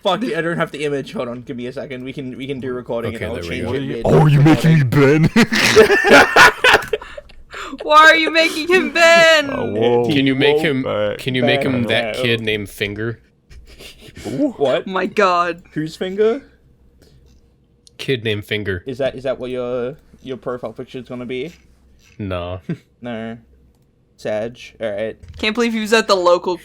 Fuck, I don't have the image. Hold on, give me a second. We can do recording Okay, and I'll there we change go. it. Oh, you making me Ben? Why are you making him Ben? Whoa. Can you make him? back, Can you make him back that now. kid named Finger? What? Oh my god. Whose finger? Kid named Finger. Is that what your profile picture is gonna be? No. No. Sag. Alright. Can't believe he was at the local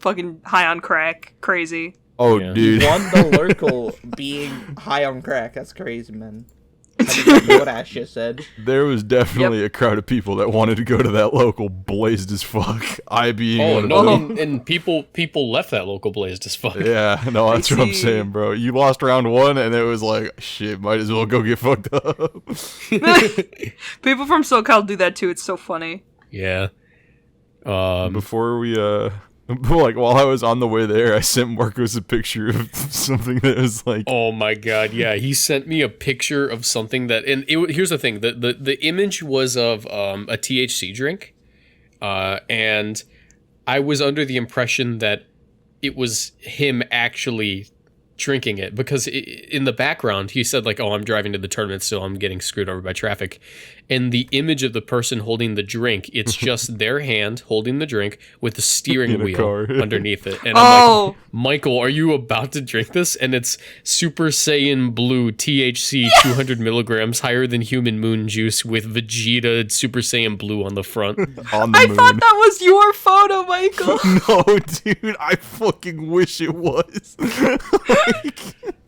fucking high on crack. Crazy. Oh, Yeah. dude. Won the local being high on crack. That's crazy, man. What Ash just said. There was definitely a crowd of people that wanted to go to that local blazed as fuck. I being Oh one of no, them. and people left that local blazed as fuck. Yeah, no, that's what I'm Crazy. saying, bro. You lost round 1, and it was like, shit, might as well go get fucked up. People from SoCal do that too. It's so funny. Yeah. Before we, like, while I was on the way there, I sent Marcos a picture of something that was like, Oh my god, yeah. He sent me a picture of something that, and here's the thing: the image was of a THC drink, and I was under the impression that it was him actually drinking it, because in the background he said like, "Oh, I'm driving to the tournament, so I'm getting screwed over by traffic," and the image of the person holding the drink, it's just their hand holding the drink with the steering In a wheel car. underneath it, and I'm Oh. like, Michael, are you about to drink this? And it's Super Saiyan Blue THC 200 milligrams higher than human moon juice with Vegeta Super Saiyan Blue on the front. on the I moon. thought that was your photo, Michael. No, dude, I fucking wish it was.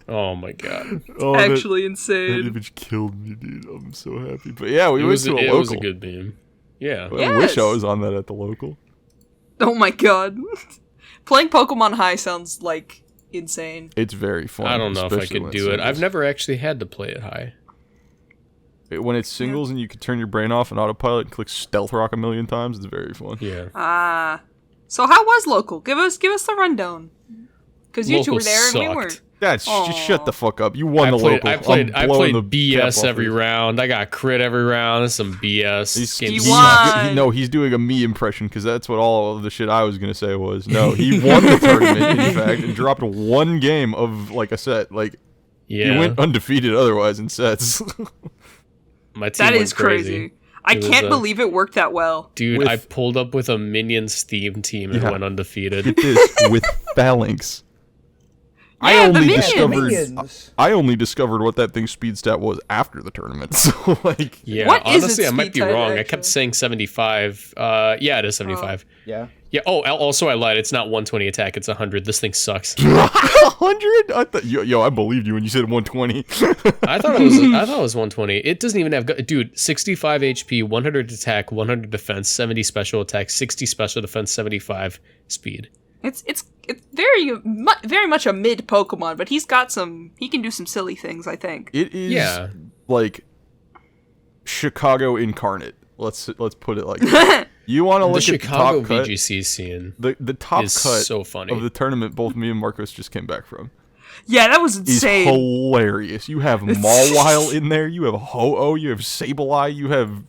Oh my god. Oh, Actually that insane. image killed me, dude. I'm so happy. But yeah, we It went was, to a it local. was a good meme. Yeah. I wish I Yes. was on that at the local. Oh my god. Playing Pokemon High sounds like insane. It's very fun. I don't know if I especially could when do it. it's I've singles. never actually had to play it high. When it's singles and you can turn your brain off and autopilot and click Stealth Rock a million times, it's very fun. Yeah. Ah. So how was local? Give us the rundown. Because you two Local were there and we sucked. weren't. That's just shut Aw. the fuck up. You won I the played, local. I played, I I'm blowing played the cap BS off every you. round. I got crit every round. That's some BS. He's, Game He he's, sucks. won. no, he's doing a me impression because that's what all of the shit I was gonna say was. No, he won the tournament in fact and dropped one game of like a set. Like Yeah. he went undefeated otherwise in sets. My team That went is crazy. I It was, can't believe it worked that well. Dude, With- I pulled up with a Minions theme team and Yeah. went undefeated. Get this with Phalanx. Yeah, the minions. Minions. I only discovered what that thing's speed stat was after the tournament. So like, Yeah, What is honestly, its I might speed be type, wrong. I actually? kept saying 75. Yeah, it is 75. Yeah. Yeah. Oh, also I lied. It's not 120 attack. It's 100. This thing sucks. 100? I thought, yo, I believed you when you said 120. I thought it was 120. It doesn't even have dude. 65 HP, 100 attack, 100 defense, 70 special attack, 60 special defense, 75 speed. It's very much a mid Pokemon, but he can do some silly things, I think. It is Yeah. like Chicago incarnate. Let's put it like that. You want to The look at the Chicago top cut? VGC scene The top is cut so funny. of the tournament both me and Marcos just came back from Yeah, that was is insane. hilarious. You have Mawile in there, you have Ho-Oh, you have Sableye, you have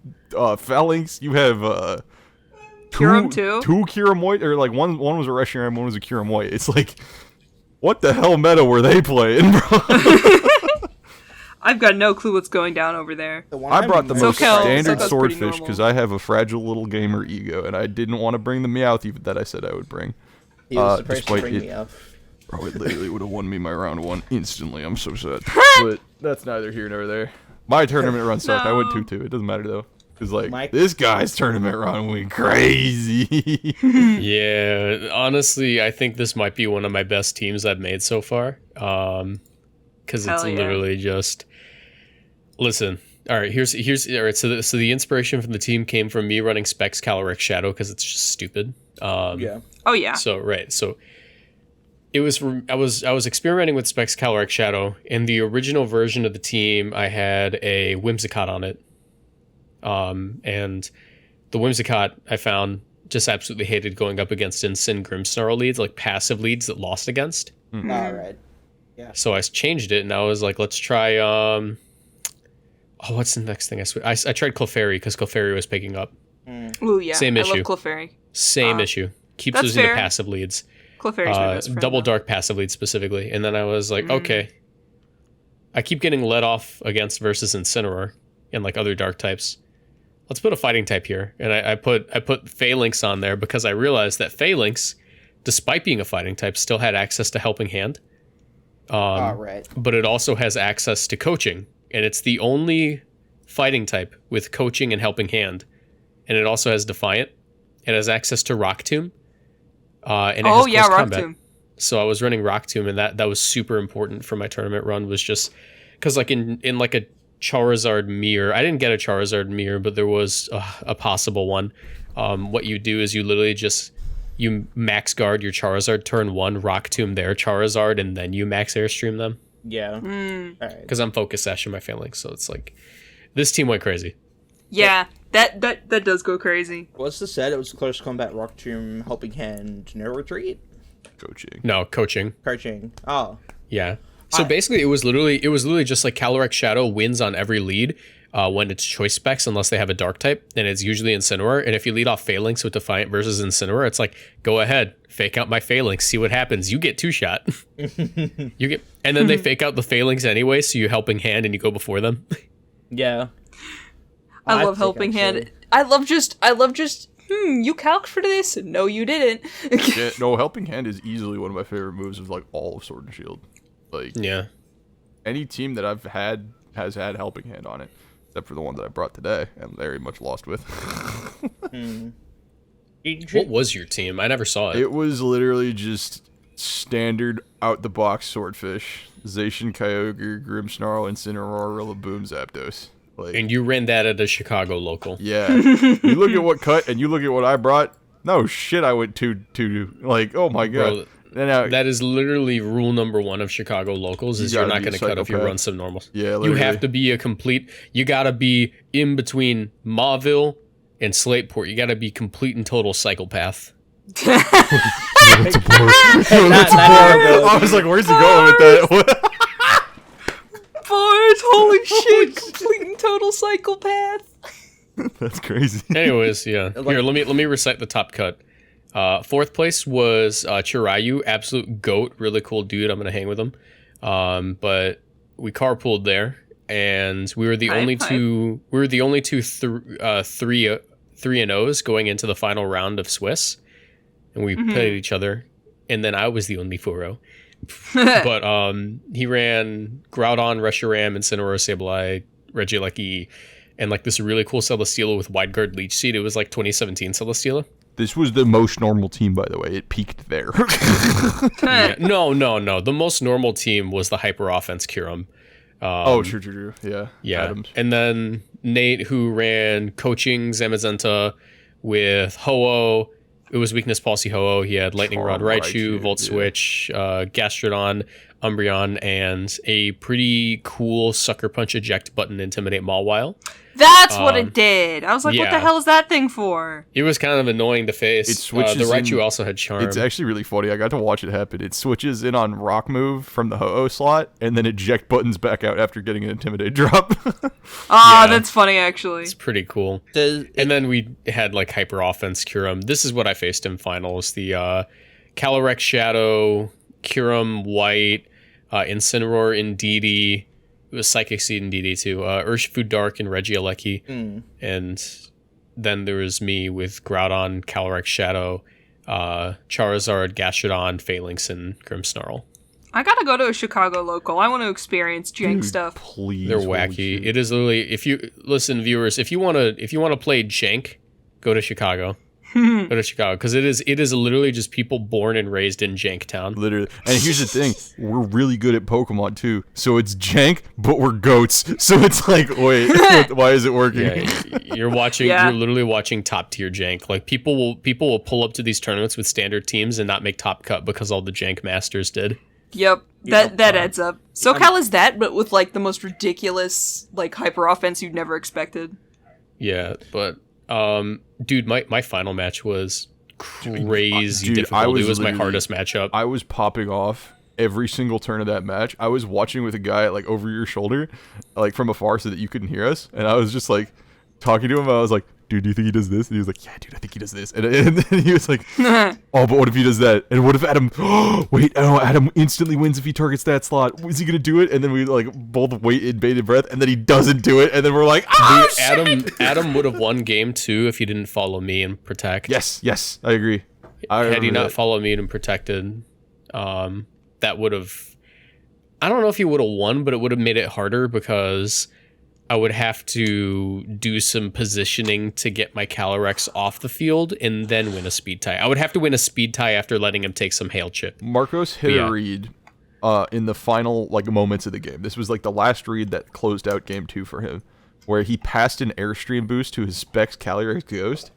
Phalanx, you have Kyurem too? two Kiramoy, or like one was a Reshiram, one was a Kiramoy. It's like, what the hell meta were they playing, bro? I've got no clue what's going down over there. The one I I'm brought the most SoCal- standard SoCal's pretty swordfish normal. because I have a fragile little gamer ego, and I didn't want to bring the Meowth that I said I would bring. He was supposed to despite bring it- me up. Bro, it literally would have won me my round 1 instantly. I'm so sad. But that's neither here nor there. My tournament run sucked. I went No. 2-2. It doesn't matter though. Cause like Mike- this guy's tournament run went crazy. Yeah, honestly, I think this might be one of my best teams I've made so far. Because it's Hell yeah. literally just listen. All right, here's all right. So the inspiration from the team came from me running Specs Caloric Shadow because it's just stupid. Yeah. Oh yeah. So right, so it was I was experimenting with Specs Caloric Shadow. In the original version of the team, I had a Whimsicott on it. And the Whimsicott I found just absolutely hated going up against Sin Grimmsnarl leads, like passive leads that lost against. All right. So I changed it and I was like, let's try what's the next thing I tried Clefairy because Clefairy was picking up. Ooh yeah. Same I issue. love Clefairy. Same issue. Keeps That's losing to fair. passive leads. Clefairy's my best friend, double though. dark passive lead specifically, and then I was like, okay, I keep getting let off against versus Incineroar and like other dark types. Let's put a fighting type here, and I put Phalanx on there because I realized that Phalanx, despite being a fighting type, still had access to Helping Hand. Right. But it also has access to coaching, and it's the only fighting type with coaching and Helping Hand. And it also has Defiant. It has access to Rock Tomb. And it has close Rock combat. Tomb. So I was running Rock Tomb, and that was super important for my tournament run, was just because like in like a Charizard mirror, I didn't get a Charizard mirror, but there was a possible one. What you do is you literally just you max guard your Charizard turn 1, Rock Tomb their Charizard, and then you max Airstream them. Yeah. All right. Because I'm Focus Sash in my Phalanx, so it's like this team went crazy. Yeah, that does go crazy. What's the set? It was Close Combat, Rock Tomb, Helping Hand, No Retreat? Coaching. No, coaching. Coaching. Oh. Yeah. So basically, it was literally just like Calyrex Shadow wins on every lead when it's choice specs, unless they have a dark type, and it's usually Incineroar. And if you lead off Phalanx with Defiant versus Incineroar, it's like, go ahead, fake out my Phalanx, see what happens. You get 2-shot. And then they fake out the Phalanx anyway, so you Helping Hand and you go before them. Yeah. I love Helping Hand. I love just you calced for this? No, you didn't. Yeah, no, Helping Hand is easily one of my favorite moves of like all of Sword and Shield. Like, Yeah. any team that I've had has had Helping Hand on it, except for the one that I brought today. I'm very much lost with. What was your team? I never saw it. It was literally just standard out the box Swordfish, Zacian, Kyogre, Grimmsnarl, Incineroar, Rillaboom, Zapdos. Like, And you ran that at a Chicago local. yeah, you look at what cut and you look at what I brought. No shit, I went to like, oh my god. Bro, that is literally rule number 1 of Chicago locals is you're not going to cut if you run some normals. Yeah, you literally. have to be you got to be in between Mauville and Slateport. You got to be complete and total psychopath. I was like, where's he going with that? Bars, holy shit, complete and total psychopath. That's crazy. Anyways, yeah. Here, let me recite the top cut. 4th place was Chirayu, absolute goat, really cool dude. I'm gonna hang with him. But we carpooled there, and we were the only two. We were the only two 3-0s going into the final round of Swiss, and we played each other. And then I was the only 4-0. But he ran Groudon, Reshiram, Incineroar, Sableye, Regieleki, and like this really cool Celesteela with Wide Guard Leech Seed. It was like 2017 Celesteela. This was the most normal team, by the way. It peaked there. Yeah. No. The most normal team was the Hyper Offense Kyurem. True. Yeah. Yeah. Adams. And then Nate, who ran Coaching Zamazenta with Ho-Oh. It was Weakness Palsy Ho-Oh. He had Lightning Rod Raichu, Volt Switch, Gastrodon, Umbreon, and a pretty cool Sucker Punch Eject Button Intimidate Mawile. That's what it did. I was like, what the yeah. hell is that thing for? It was kind of annoying to face. It switches the Raichu in- also had Charm. It's actually really funny. I got to watch it happen. It switches in on Rock Move from the Ho-Oh slot, and then eject buttons back out after getting an Intimidate drop. Ah, Yeah. that's funny, actually. It's pretty cool. And then we had like Hyper Offense Kyurem. This is what I faced in finals. The Calyrex Shadow, Kyurem White, Incineroar, Indeedee. It was Psychic Seed and DD too. Urshifu Dark and Regieleki. And then there was me with Groudon, Calyrex Shadow, Charizard, Gastrodon, Phalanx, and Grimmsnarl. I gotta go to a Chicago local. I want to experience jank stuff. Please. They're holy wacky. shit. It is literally, if you listen, viewers, if you wanna play jank, go to Chicago. Go to Chicago, because it is literally just people born and raised in Janktown. Literally. And here's the thing. We're really good at Pokemon, too. So it's jank, but we're goats. So it's like, wait, why is it working? Yeah, you're watching. Yeah. You're literally watching top tier jank. Like people will pull up to these tournaments with standard teams and not make top cut because all the jank masters did. Yep, that adds up. SoCal is that, but with like the most ridiculous like hyper offense you'd never expected. Yeah, but dude, my final match was crazy Dude, difficult. It was my literally- hardest matchup. I was popping off every single turn of that match. I was watching with a guy like over your shoulder, like from afar so that you couldn't hear us. And I was just like talking to him. I was like, dude, do you think he does this? And he was like, yeah, dude, I think he does this. And then he was like, oh, but what if he does that? And what if Adam, wait, oh, Adam instantly wins if he targets that slot. Is he going to do it? And then we like both wait in bated breath, and then he doesn't do it. And then we're like, oh, shit! Adam would have won game 2 if he didn't follow me and protect. Yes, I agree. Had he not followed me and protected, that would have... I don't know if he would have won, but it would have made it harder because I would have to do some positioning to get my Calyrex off the field and then win a speed tie. I would have to win a speed tie after letting him take some hail chip. Marcos hit a read in the final like moments of the game. This was like the last read that closed out game 2 for him, where he passed an Airstream boost to his Specs Calyrex Ghost,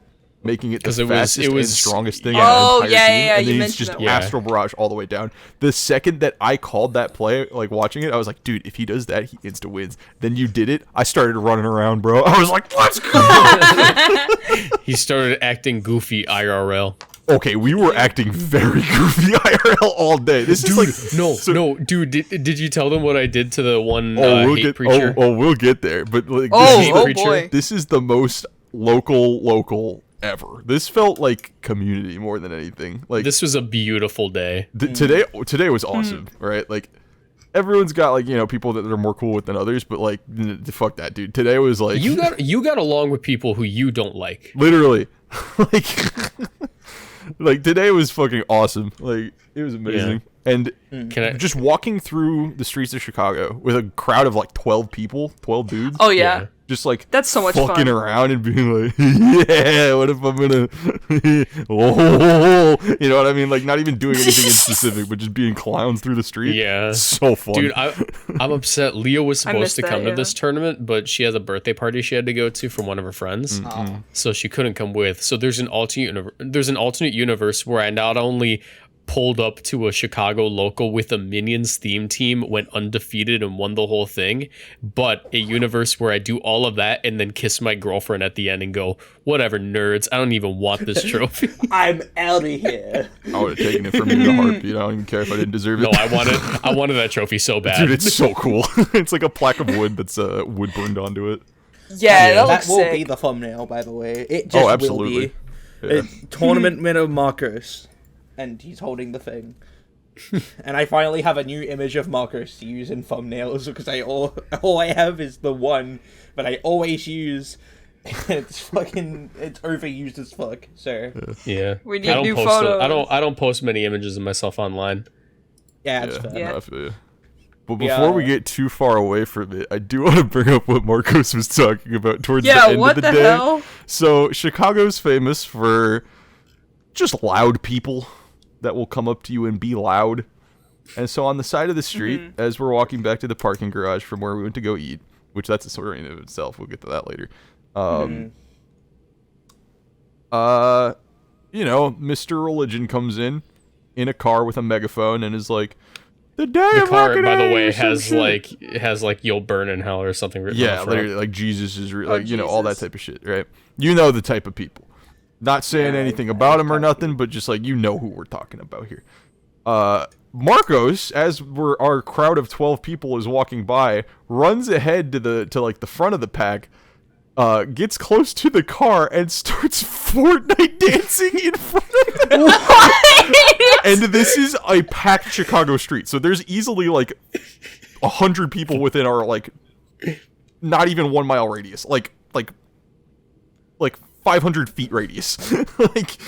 making it the fastest and strongest thing on the entire team. And then he's just Astral Barrage all the way down. The second that I called that play, like watching it, I was like, dude, if he does that, he insta wins. Then you did it. I started running around, bro. I was like, let's go! He started acting goofy IRL. Okay, we were acting very goofy IRL all day. This is like no, dude. Did you tell them what I did to the one hate preacher? We'll get there. But like, boy, this is the most local ever. This felt like community more than anything. Like, this was a beautiful day. Today was awesome, right? Like, everyone's got like, you know, people that they're more cool with than others, but like, fuck that, dude. Today was like you got along with people who you don't like. Literally, like today was fucking awesome. Like, it was amazing. And just walking through the streets of Chicago with a crowd of like 12 dudes. Oh yeah. Just like that's so much fucking fun. Around and being like, yeah, what if I'm gonna, oh, you know what I mean? Like, not even doing anything in specific, but just being clowns through the street. Yeah, so fun, dude. I'm upset. Leah was supposed to come to this tournament, but she has a birthday party she had to go to from one of her friends, so she couldn't come with. So there's an alternate universe where I not only pulled up to a Chicago local with a Minions theme team, went undefeated and won the whole thing, but a universe where I do all of that and then kiss my girlfriend at the end and go, whatever, nerds, I don't even want this trophy. I'm out of here. I would have taken it from you in a heartbeat. I don't even care if I didn't deserve it. No, I wanted that trophy so bad. Dude, it's so cool. It's like a plaque of wood that's wood burned onto it. Yeah, that will be the thumbnail, by the way. It just absolutely. will be. Tournament winner Marcos. And he's holding the thing. And I finally have a new image of Marcos to use in thumbnails, because all I have is the one, but I always use. It's overused as fuck. So yeah, we need new photos. I don't post many images of myself online. Yeah, it's fair. No, I feel you. But before we get too far away from it, I do want to bring up what Marcos was talking about towards the end of the day. Hell? So Chicago's famous for just loud people that will come up to you and be loud. And so on the side of the street, as we're walking back to the parking garage from where we went to go eat, which that's a story in of itself, we'll get to that later. You know, Mr. Religion comes in a car with a megaphone and is like, the car, by the way, has like you'll burn in hell or something written on the front. Literally, like Jesus is real, like, you know, all that type of shit, right? You know the type of people. Not saying anything about him or nothing, but just like, you know who we're talking about here. Marcos, as our crowd of 12 people is walking by, runs ahead to the front of the pack, gets close to the car and starts Fortnite dancing in front of them. And this is a packed Chicago street, so there's easily like 100 people within our like not even 1 mile radius, like 500 feet radius. Like,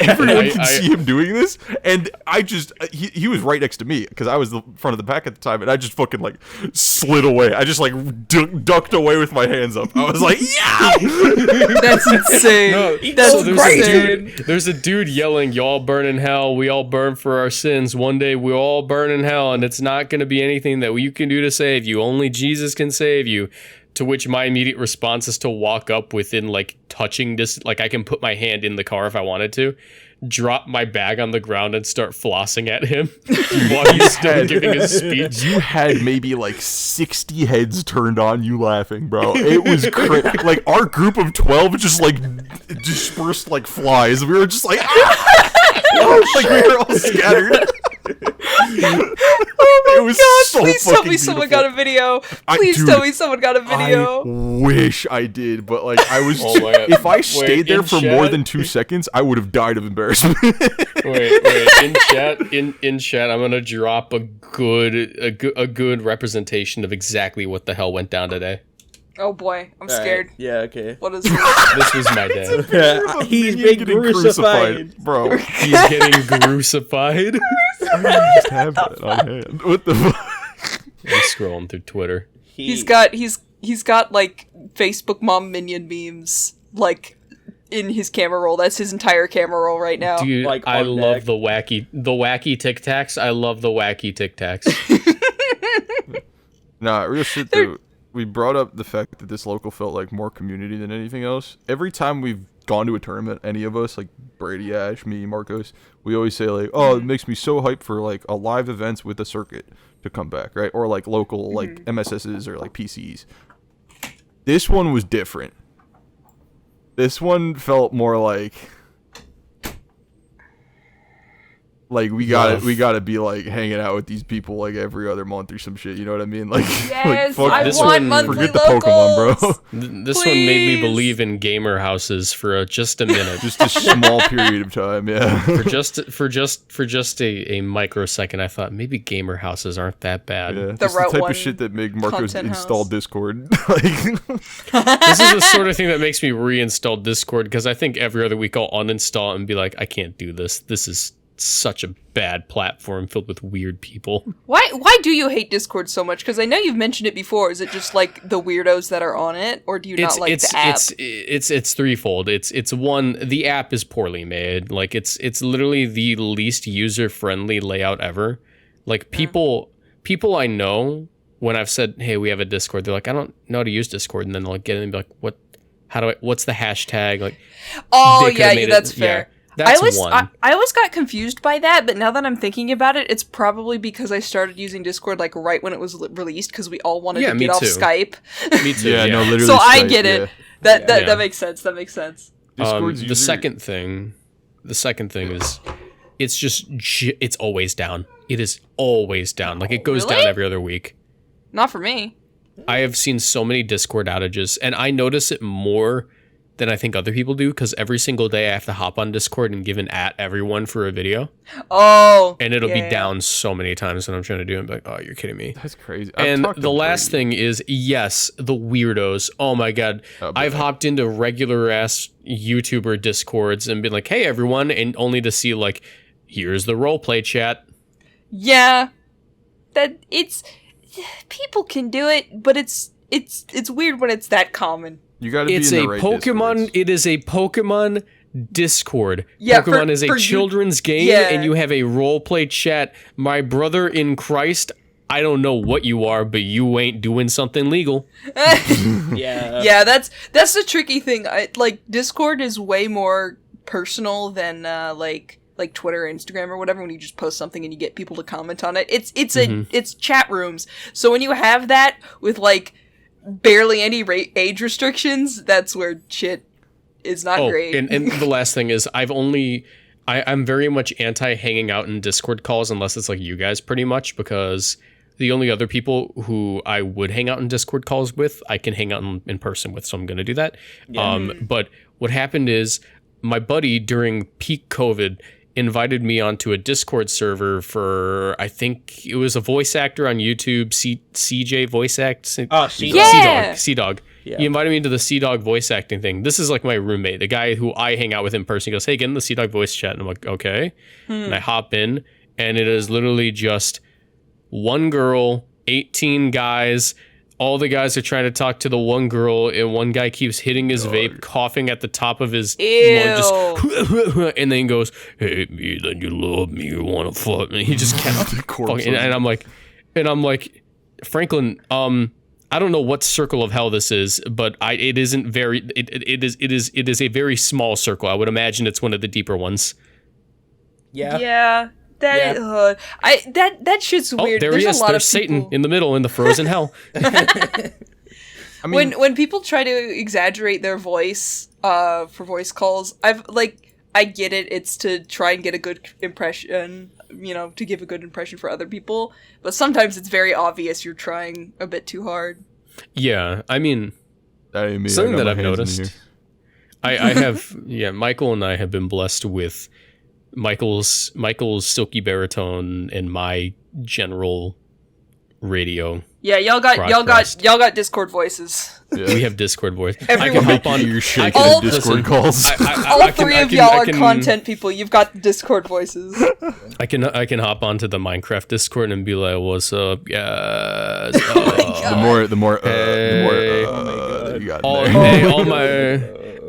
everyone can see him doing this, and I just he was right next to me because I was the front of the pack at the time, and I just fucking like slid away. I just like ducked away with my hands up. I was like, yeah, that's insane. No, that's insane. There's a dude yelling, "Y'all burn in hell. We all burn for our sins. One day we all burn in hell, and it's not going to be anything that you can do to save you. Only Jesus can save you." To which my immediate response is to walk up within like touching this, like I can put my hand in the car if I wanted to, drop my bag on the ground and start flossing at him while he's still giving his speech. You had maybe like 60 heads turned on you laughing, bro. It was crazy. Like, our group of 12 just like dispersed like flies. We were just like, ah! Like we were all scattered. Oh It was so please tell fucking me someone beautiful. got a video. I- Please dude, tell me someone got a video. I wish I did, but like I was. Oh my God. If I Wait, stayed there in for more chat- than 2 seconds, I would have died of embarrassment. Wait. In chat, I'm gonna drop a good representation of exactly what the hell went down today. Oh boy, I'm All right, scared. Yeah, okay. What is this? This was my day. Yeah, he's been getting crucified. bro. He's getting crucified. Just have that on hand. What the fuck? I'm scrolling through Twitter. He's got like Facebook mom minion memes like in his camera roll. That's his entire camera roll right now. Dude, Like, I on love deck. the wacky Tic Tacs. I love the wacky Tic Tacs. Nah, real shit though. We brought up the fact that this local felt like more community than anything else. Every time we've gone to a tournament, any of us, like Brady, Ash, me, Marcos, we always say like, oh, it makes me so hyped for like a live events with a circuit to come back, right? Or like local like MSSs or like PCs. This one was different. This one felt more like we gotta be like hanging out with these people like every other month or some shit. You know what I mean? Like, Yes, like, fuck I this want one- monthly forget the locals. Pokemon, bro. This one made me Please. believe in gamer houses for just a minute. Just a small period of time, yeah. for just a microsecond, I thought maybe gamer houses aren't that bad. Yeah, just the Route type One of shit that made Marcos content install house. Discord. Like, This is the sort of thing that makes me reinstall Discord because I think every other week I'll uninstall and be like, I can't do this. This is such a bad platform filled with weird people. Why do you hate Discord so much? Because I know you've mentioned it before. Is it just like the weirdos that are on it, or do you not like the app? It's threefold. It's one, the app is poorly made. Like it's literally the least user friendly layout ever. Like people I know, when I've said, hey, we have a Discord, they're like, I don't know how to use Discord, and then they'll get in and be like, what's the hashtag? Like, Oh they could've yeah, made that's it- fair. yeah, that's one. I always got confused by that, but now that I'm thinking about it, it's probably because I started using Discord like right when it was released because we all wanted Yeah, to me get off too. Skype. Me too. yeah, no, literally. So I Skype, get it. yeah. That Yeah. makes sense. That makes sense. Discord's The user- second thing is it's always down. It is always down. Like it goes Really? down every other week. Not for me. I have seen so many Discord outages, and I notice it more than I think other people do because every single day I have to hop on Discord and give an at everyone for a video, Oh, and it'll yeah, be yeah. down so many times when I'm trying to do it. I'm like, oh, you're kidding me. That's crazy. And the last thing is, yes, the weirdos. Oh my god. Oh, but I've like- hopped into regular ass YouTuber Discords and been like, hey everyone, and only to see like, here's the roleplay chat. Yeah, that it's people can do it, but it's weird when it's that common. You gotta be It's in a the right Pokemon. Discords. It is a Pokemon Discord. Yeah, Pokemon for- is a for you- children's game, yeah. and you have a roleplay chat. My brother in Christ, I don't know what you are, but you ain't doing something legal. Yeah. Yeah, that's the tricky thing. Like Discord is way more personal than like Twitter or Instagram or whatever when you just post something and you get people to comment on it. It's chat rooms. So when you have that with like barely any age restrictions, that's where shit is not great. And the last thing is I'm very much anti hanging out in Discord calls unless it's like you guys pretty much, because the only other people who I would hang out in Discord calls with, I can hang out in person with, so I'm going to do that. But what happened is my buddy during peak COVID invited me onto a Discord server for, I think it was a voice actor on YouTube, CJ voice act. Oh, C-Dog. Yeah. C-Dog. Yeah. He invited me to the C-Dog voice acting thing. This is like my roommate, the guy who I hang out with in person. He goes, hey, get in the C-Dog voice chat. And I'm like, okay. And I hop in, and it is literally just one girl, 18 guys. All the guys are trying to talk to the one girl, and one guy keeps hitting his vape, coughing at the top of his lung, and then goes, hey, me, then you love me, you want to fuck me. He just kept corpse fucking, and I'm like, Franklin, I don't know what circle of hell this is, but it isn't very. It is a very small circle. I would imagine it's one of the deeper ones. Yeah. Yeah. That that shit's Oh, weird. there There's he is. a lot There's of Satan people, in the middle in the frozen hell. I mean, when people try to exaggerate their voice for voice calls, I get it. It's to try and get a good impression to give a good impression for other people. But sometimes it's very obvious you're trying a bit too hard. Yeah, I mean, That ain't me. something I got that my I've hands in noticed. here. I have, Michael and I have been blessed with Michael's silky baritone and my general radio. Yeah, y'all got Discord voices. Yeah. We have Discord voice. Everyone- I can hop on You're shaking all- in Discord listen, calls. All three of y'all are content people. You've got Discord voices. I can hop onto the Minecraft Discord and be like, "What's up, guys?" the more Hey. that you got in all, there. hey, all my,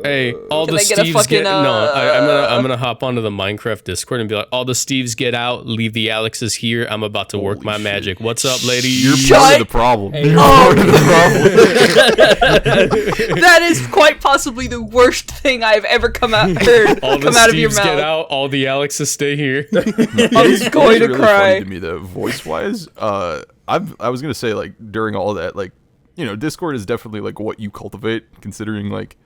hey, all Can the I get a Steves fucking, get. No, I'm gonna hop onto the Minecraft Discord and be like, all the Steves get out, leave the Alexes here. I'm about to work Holy my shit. magic. What's up, ladies? You're part of the problem. You're part of the problem. That is quite possibly the worst thing I've ever heard all the come out of your Steves mouth. get out, all the Alexes stay here. I'm going to really cry. Funny to me though, voice wise. I was gonna say like during all that, like Discord is definitely like what you cultivate, considering like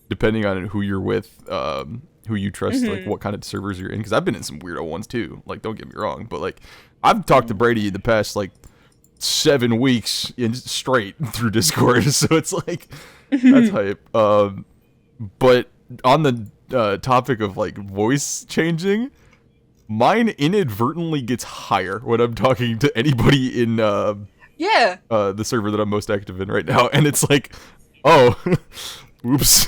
depending on who you're with, who you trust, like what kind of servers you're in. Because I've been in some weirdo ones too. Like don't get me wrong, but like I've talked to Brady the past like 7 weeks in straight through Discord, so it's like that's hype. But on the topic of like voice changing, mine inadvertently gets higher when I'm talking to anybody in Yeah. the server that I'm most active in right now, and it's like, oh, oops.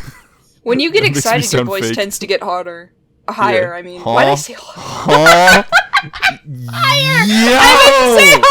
When you get That makes me excited, your sound voice fake. tends to get higher. Higher, Yeah. I mean. Huh? Why did I say Huh? higher? Yo!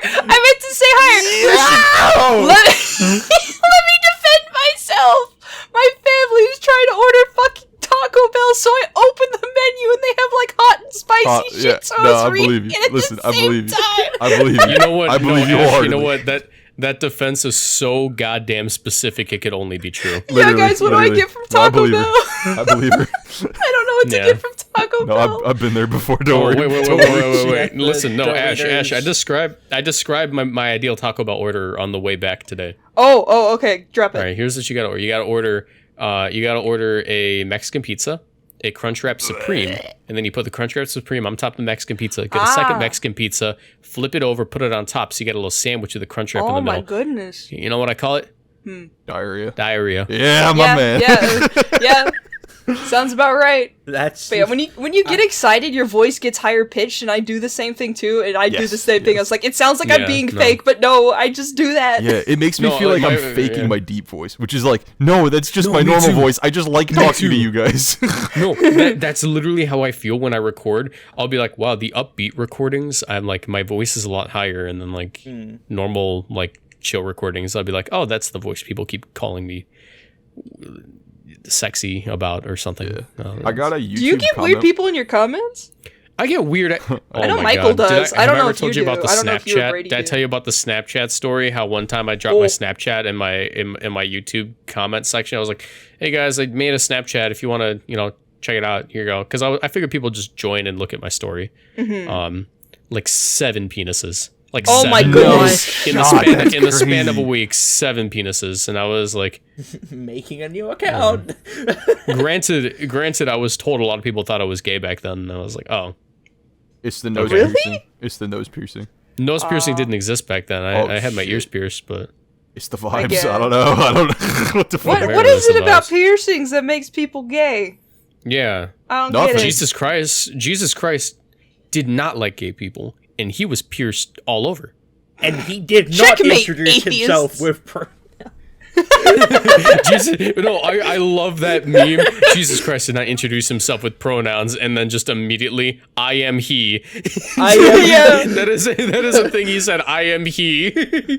I meant to say higher! Yo! Let me defend myself! My family is trying to order fucking Taco Bell, so I opened the menu and they have like hot and spicy shit, Yeah, so I no, was I reading believe you. it at Listen, the I same believe you. time. I believe you. You know what? I believe you Ash, wholeheartedly. You know what? That defense is so goddamn specific. It could only be true. Yeah, guys, what do I get from No, I Taco believe Bell? her. I believe her. I don't know what to Yeah. get from Taco No, Bell. I've been there before. Don't Oh, worry. wait. Don't worry. Check the Listen, no, Ash. Doritos. I described my ideal Taco Bell order on the way back today. Oh, okay, drop it. All right, here's what you gotta order. You gotta order a Mexican pizza, a Crunchwrap Supreme, and then you put the Crunchwrap Supreme on top of the Mexican pizza. Get a second Mexican pizza, flip it over, put it on top, so you get a little sandwich with the Crunchwrap in Oh the my middle. goodness. You know what I call it? Diarrhea. Diarrhea. Yeah, my man. Yeah. Sounds about right. That's But yeah, when you get excited, your voice gets higher pitched, and I do the same thing too. And I do Yes, the same thing. I yes. was like, it sounds like Yeah, I'm being no. fake, but no, I just do that. Yeah, it makes me No, feel like like I'm my- faking yeah. my deep voice, which is like, no, that's just No, my me normal too. voice. I just like talking to too. you guys. No, that's literally how I feel when I record. I'll be like, wow, the upbeat recordings, I'm like, my voice is a lot higher. And then like normal, like chill recordings, I'll be like, oh, that's the voice people keep calling me sexy about or something. I got a YouTube Do you get comment. weird people in your comments? I get weird. I know Michael does. I don't know ever if told you you about do. the I don't know if you or Snapchat? Brady Did I do. tell you about the Snapchat story? How one time I dropped my Snapchat in my YouTube comment section. I was like, "Hey guys, I made a Snapchat. If you want to, check it out, here you go." Because I figured people just join and look at my story. Like 7 penises. Like Oh 7. my goodness. In the God, span that's in the span of a crazy. week, 7 penises, and I was like, making a new account. granted, I was told a lot of people thought I was gay back then, and I was like, oh. It's the nose Really? piercing. It's the nose piercing. Nose piercing didn't exist back then. I had my shit. ears pierced, but It's the vibes. guess. I don't know. I don't know what the fuck. What is it the about vibes. piercings that makes people gay? yeah. I don't Nothing. get it. Jesus Christ did not like gay people, and he was pierced all over. And he did not Checkmate, introduce atheists. himself with Jesus, no, I love that meme. Jesus Christ did not introduce himself with pronouns, and then just immediately, I am he. I am Yeah. that is a thing he said. I am he.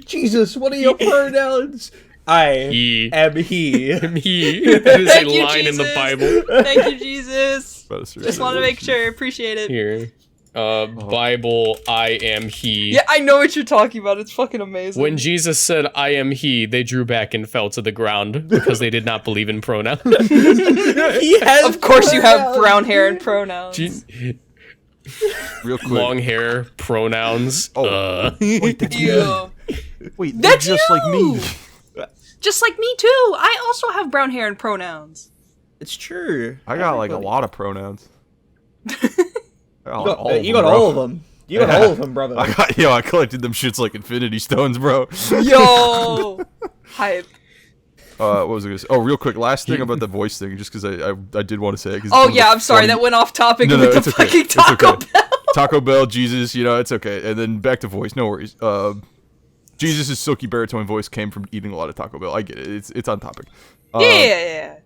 Jesus, what are your pronouns? I He. am he. Am he. That is Thank a you, line in the Jesus. Bible. Thank you, Jesus. About to search Just it. want to make sure. Appreciate it. Here. Bible, I am he. Yeah, I know what you're talking about. It's fucking amazing. When Jesus said, I am he, they drew back and fell to the ground because they did not believe in pronouns. He has of course you have pronouns. brown hair and pronouns. Real quick. Long hair, pronouns. Oh. Wait, that's me. Ew. Wait, That's they're just like me. Just like me too. I also have brown hair and pronouns. It's true. I got like a Everybody. lot of pronouns. You got all of them. You got all of them, brother. I collected them shits like Infinity Stones, bro. Yo, hype. What was I gonna say? Oh, real quick, last thing about the voice thing, just because I did want to say it. Oh yeah, I'm sorry, that went off topic with the fucking Taco Bell. Taco Bell, Jesus, it's okay. And then back to voice, no worries. Jesus' silky baritone voice came from eating a lot of Taco Bell. I get it. It's on topic. Yeah.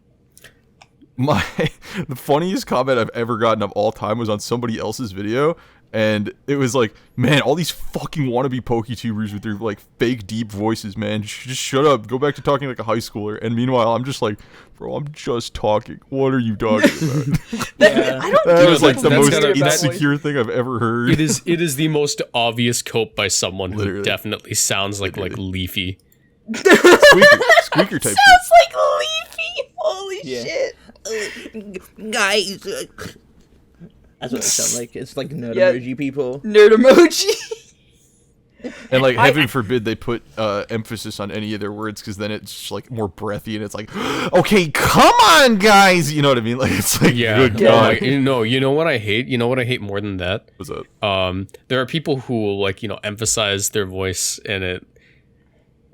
The funniest comment I've ever gotten of all time was on somebody else's video, and it was like, man, all these fucking wannabe PokeTubers with their like fake deep voices, man, just shut up, go back to talking like a high schooler. And meanwhile, I'm just like, bro, I'm just talking. What are you talking about? I don't. That was like the most that's insecure thing I've ever heard. It is the most obvious cope by someone who Literally. definitely sounds like Leafy. Squeaker type. Sounds like Leafy. Holy shit. Guys. That's what it sounds like. It's like nerd emoji people. Nerd emoji. And like, heaven forbid they put emphasis on any of their words, because then it's just, like more breathy, and it's like, okay, come on, guys. You know what I mean? Like, it's like, good God. You know what I hate? You know what I hate more than that? What's that? There are people who will like emphasize their voice in it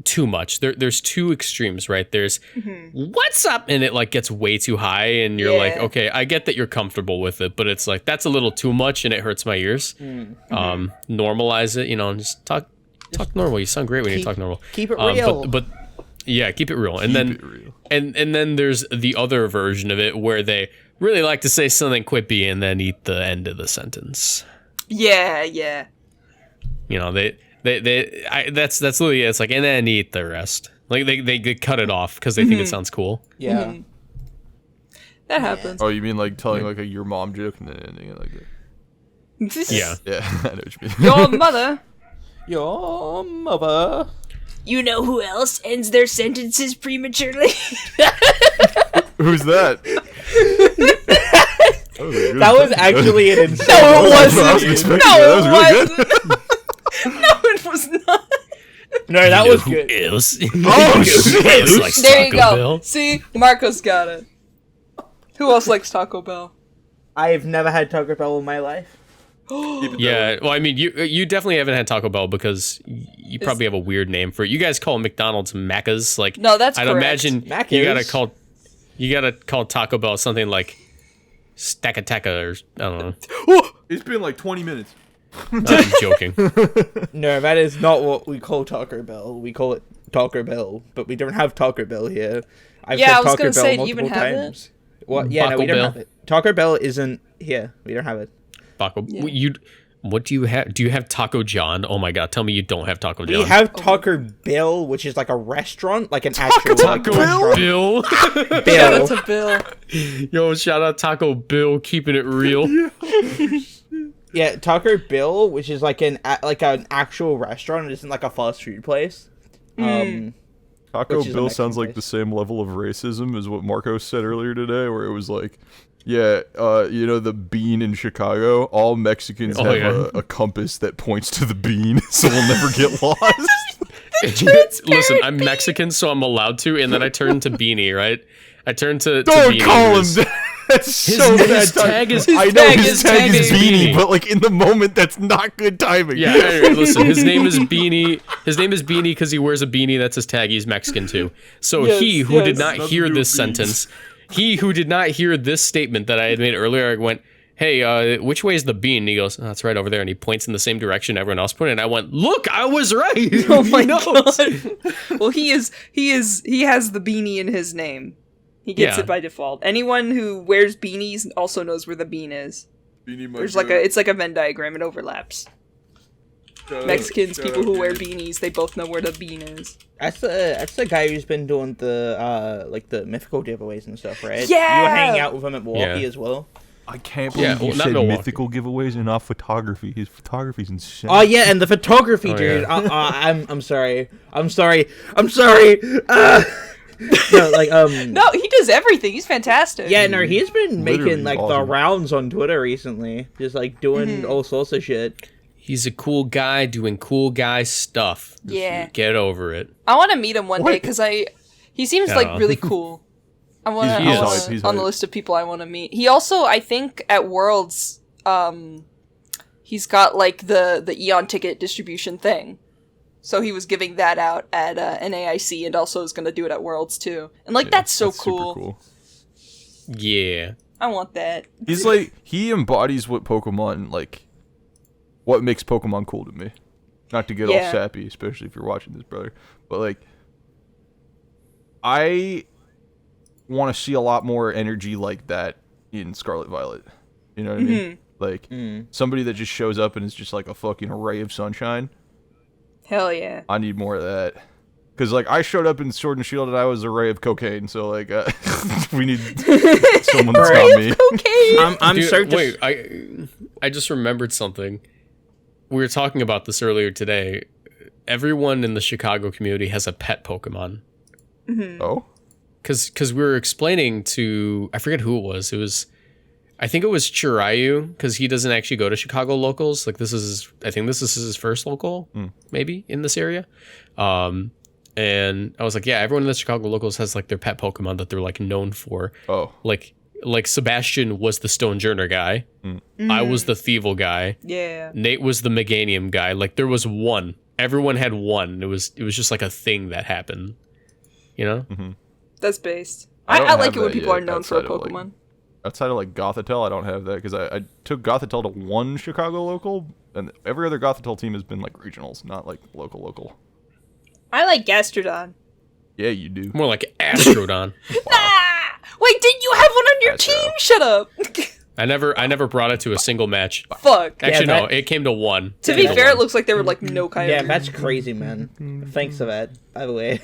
too much. There's two extremes, right? There's what's up, and it like gets way too high, and you're like, okay, I get that you're comfortable with it, but it's like that's a little too much, and it hurts my ears. Normalize it, and just talk normal. You sound great when you talk normal. Keep it real. But yeah, keep it real. And then there's the other version of it where they really like to say something quippy and then eat the end of the sentence. Yeah. That's literally it. It's like, and then eat the rest. Like they cut it off because they think it sounds cool. Yeah. That happens. Oh, you mean like telling like a your mom joke and then ending it like that? Yeah. I know what you mean. Your mother. Your mother. You know who else ends their sentences prematurely? Who's that? That was actually an insane. No, it wasn't. I wasn't expecting No, that. That was it really good. No, it was not. No, that was good. Oh shit! There you go. See, Marcos got it. Who else likes Taco Bell? I've never had Taco Bell in my life. Yeah, well, I mean, you definitely haven't had Taco Bell because you probably have a weird name for it. You guys call McDonald's Macca's, like no, that's I'd correct. imagine Macca's. you gotta call Taco Bell something like Stack-a-Tacka or I don't know. It's been like 20 minutes. I'm joking. No, that is not what we call Taco Bell. We call it Taco Bell, but we don't have Taco Bell here. I've said I was Taco gonna Bell say, do you multiple even have times. What? Yeah, no, we don't have it. Taco Bell isn't here. We don't have it. Taco. What do you have? Do you have Taco John? Oh my god! Tell me you don't have Taco John. We have Taco Bell, which is like a restaurant, like an actual Taco restaurant. Bill. Shout out to Bill. Yo, shout out Taco Bill, keeping it real. Yeah, Taco Bill, which is like an actual restaurant. It isn't like a fast food place. Taco Bill sounds like the same level of racism as what Marcos said earlier today, where it was like, yeah, the bean in Chicago, all Mexicans have a compass that points to the bean, so we'll never get lost. Listen, I'm Mexican, so I'm allowed to, and then I turn to Beanie, right? I turn to Don't Beanie, call him that. That's so bad. His tag is Beanie, but like in the moment, that's not good timing. Yeah, anyway, listen, his name is Beanie. His name is Beanie because he wears a beanie. That's his tag. He's Mexican too. So he who did not hear this sentence, he who did not hear this statement that I had made earlier, I went, hey, which way is the bean? And he goes, oh, it's right over there. And he points in the same direction everyone else pointed. And I went, look, I was right. Oh my god. Well, he has the beanie in his name. He gets it by default. Anyone who wears beanies also knows where the bean is. There's it's like a Venn diagram. It overlaps. Mexicans, people who wear beanies, they both know where the bean is. That's the guy who's been doing the the mythical giveaways and stuff, right? Yeah. You were hanging out with him at Milwaukee as well. I can't believe you said mythical giveaways and not photography. His photography's insane. Oh yeah, and the photography, dude. Yeah. I'm sorry. No, like no, he does everything. He's fantastic. Yeah, no, he's been making like awesome. the rounds on Twitter recently, just like doing all sorts of shit. He's a cool guy doing cool guy stuff. Yeah, get over it. I want to meet him one day because he seems like really cool. I want he's on the list of people I want to meet. He also, I think, at Worlds, he's got like the Eon ticket distribution thing. So he was giving that out at NAIC and also is going to do it at Worlds too. And like that's so cool. Super cool. Yeah. I want that. He's like, he embodies what Pokemon, like, what makes Pokemon cool to me. Not to get all sappy, especially if you're watching this, brother. But like, I want to see a lot more energy like that in Scarlet Violet. You know what I mean? Like, somebody that just shows up and is just like a fucking ray of sunshine. Hell yeah. I need more of that. Because, like, I showed up in Sword and Shield and I was a ray of cocaine, so, like, we need someone that's not me. Cocaine! Dude, wait, I just remembered something. We were talking about this earlier today. Everyone in the Chicago community has a pet Pokemon. Oh? Because we were explaining to... I forget who it was. I think it was Chirayu, because he doesn't actually go to Chicago locals. Like, I think this is his first local, maybe, in this area. And I was like, yeah, everyone in the Chicago locals has like their pet Pokemon that they're like known for. Oh. Like Sebastian was the Stonejourner guy. I was the Thievel guy. Yeah. Nate was the Meganium guy. Like there was one. Everyone had one. It was just like a thing that happened. You know? That's based. I like it when people are known for a Pokemon. Outside of like Gothitelle, I don't have that because I took Gothitelle to one Chicago local, and every other Gothitelle team has been like regionals, not like local. I like Gastrodon. Yeah, you do. More like Astrodon. Wait, didn't you have one on your team? Shut up. I never brought it to a single match. Fuck. Actually, no, it came to one. To be fair, it looks like there were like no kind of... Yeah, that's crazy, man. Thanks for that, by the way.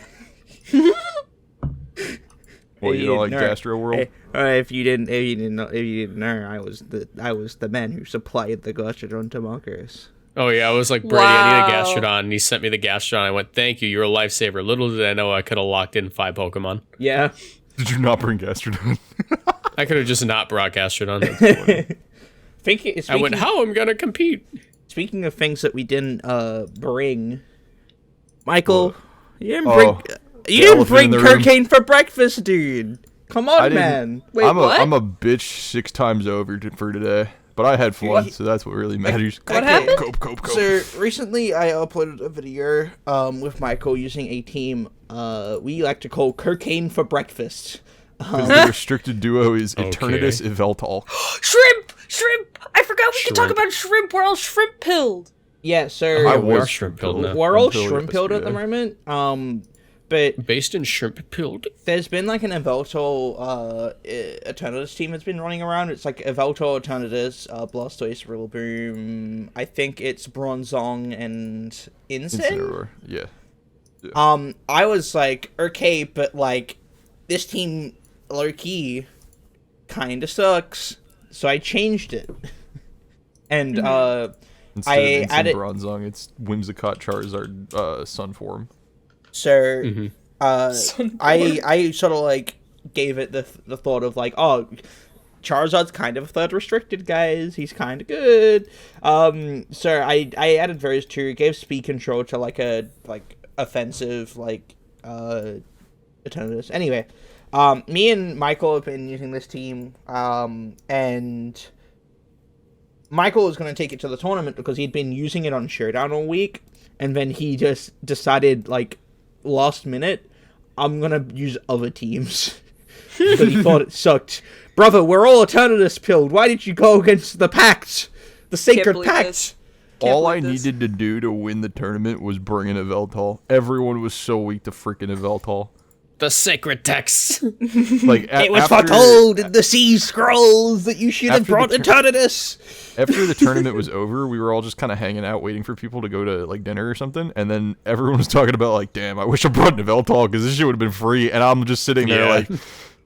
Well, you don't like Gastro World? If you didn't know, I was the man who supplied the Gastrodon to Marcos. Oh yeah, I was like, Brady, I need a Gastrodon, and he sent me the Gastrodon. I went, thank you, you're a lifesaver. Little did I know I could have locked in 5 Pokemon. Yeah. Did you not bring Gastrodon? I could have just not brought Gastrodon. I went, how am I gonna compete? Speaking of things that we didn't bring, Michael, you didn't bring cocaine for breakfast, dude. Come on, man. Wait, I'm a bitch 6 times over for today. But I had fun, so that's what really matters. What happened? Cope. So recently, I uploaded a video with Michael using a team we like to call Cocaine for Breakfast. The restricted duo is Eternatus Yveltal. Shrimp! I forgot we could talk about shrimp. We're all shrimp pilled. Yeah, so we are shrimp pilled now. We're all shrimp pilled at the moment. But based in shrimp pilled. There's been like an Yveltal Eternatus team that's been running around. It's like Yveltal, Eternatus, Blastoise, Rillaboom. I think it's Bronzong and Incineroar. Yeah. I was like, okay, but like this team low key kind of sucks, so I changed it. And Instead I of added Bronzong, it's Whimsicott Charizard Sun form. So, I sort of, like, gave it the thought of, like, oh, Charizard's kind of a third restricted, guys. He's kind of good. So I added those two, gave speed control to, like, a, offensive, Eternatus. Anyway, me and Michael have been using this team, and Michael was going to take it to the tournament because he'd been using it on Showdown all week, and then he just decided, like, last minute, I'm gonna use other teams because he thought it sucked. Brother, we're all Eternatus pilled. Why did you go against the pact, the sacred pact? All I needed to do to win the tournament was bring in a Yveltal. Everyone was so weak to freaking Yveltal. The sacred text. Like it was foretold in the sea scrolls that you should have brought Eternatus. After the tournament was over, we were all just kind of hanging out, waiting for people to go to like dinner or something, and then everyone was talking about like, "Damn, I wish I brought an Yveltal because this shit would have been free." And I'm just sitting there like,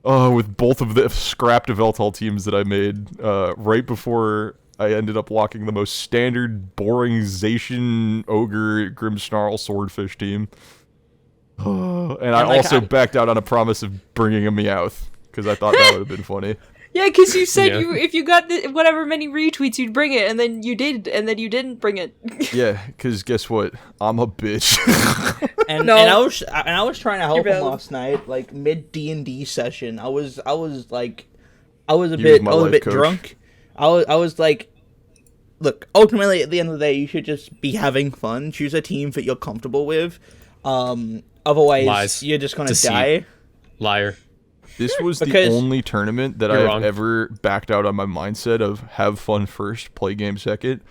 oh, with both of the scrapped Yveltal teams that I made right before I ended up locking the most standard, boring Zacian Ogre Grimmsnarl Swordfish team. And I also backed out on a promise of bringing a Meowth because I thought that would have been funny. Yeah, because you said if you got whatever many retweets, you'd bring it, and then you did, and then you didn't bring it. Yeah, because guess what? I'm a bitch. and I was trying to help him last night, like mid D&D session. I was a bit drunk. I was like look, ultimately, at the end of the day, you should just be having fun. Choose a team that you're comfortable with. Otherwise, Lies. you're just going to Deceit. die. Liar. This was the Because- only tournament that You're I've wrong. ever backed out on my mindset of have fun first, play game second,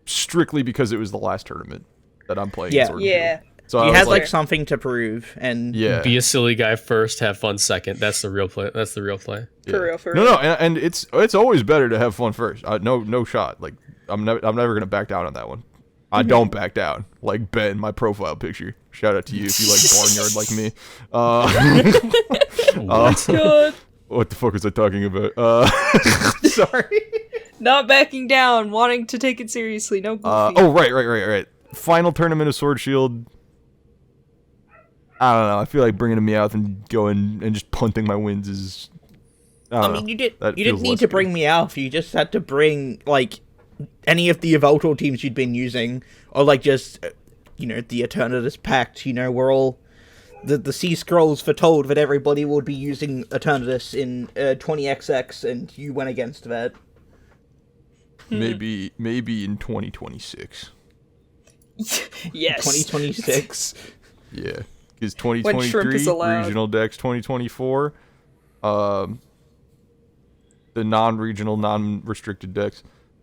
strictly because it was the last tournament that I'm playing. Yeah. Sword and Yeah. Shield. So I He was has, like, something to prove, and... yeah. Be a silly guy first, have fun second. That's the real play. That's the real play. For real, for real. No, and it's always better to have fun first. No shot. Like I'm never gonna back down on that one. I don't back down. Like Ben, my profile picture. Shout out to you if you like barnyard like me. Good. What the fuck was I talking about? Sorry. Not backing down, wanting to take it seriously. No goofy. Right. Final tournament of Sword Shield. I don't know. I feel like bringing a Meowth and going and just punting my wins is. I mean, you That didn't feels need less to good. bring Meowth. You just had to bring, like, any of the Evoltor teams you'd been using, or, like, just, the Eternatus Pact. We're all... The Sea Scrolls foretold that everybody would be using Eternatus in 20XX, and you went against that. Maybe in 2026. Yes. 2026. Yeah, because When shrimp 2023 is allowed. regional decks, 2024, the non-regional, non-restricted decks,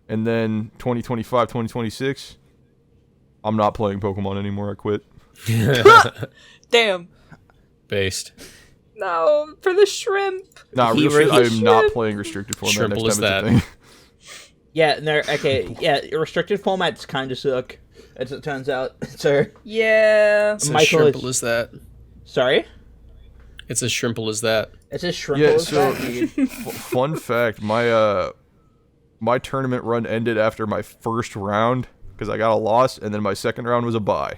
and then 2025, 2026. I'm not playing Pokemon anymore. I quit. Damn. Based. No, for the shrimp. Nah, He real shit. really I'm not should. playing restricted format Shrimple next is time that. it's a thing. Yeah, no, okay, yeah, restricted formats kind of suck, as it turns out. So, Yeah. It's as Michael shrimple is- as that. sorry? It's as shrimple as that. It's just shrimp. Yeah. So, fun fact: my tournament run ended after my first round because I got a loss, and then my second round was a bye.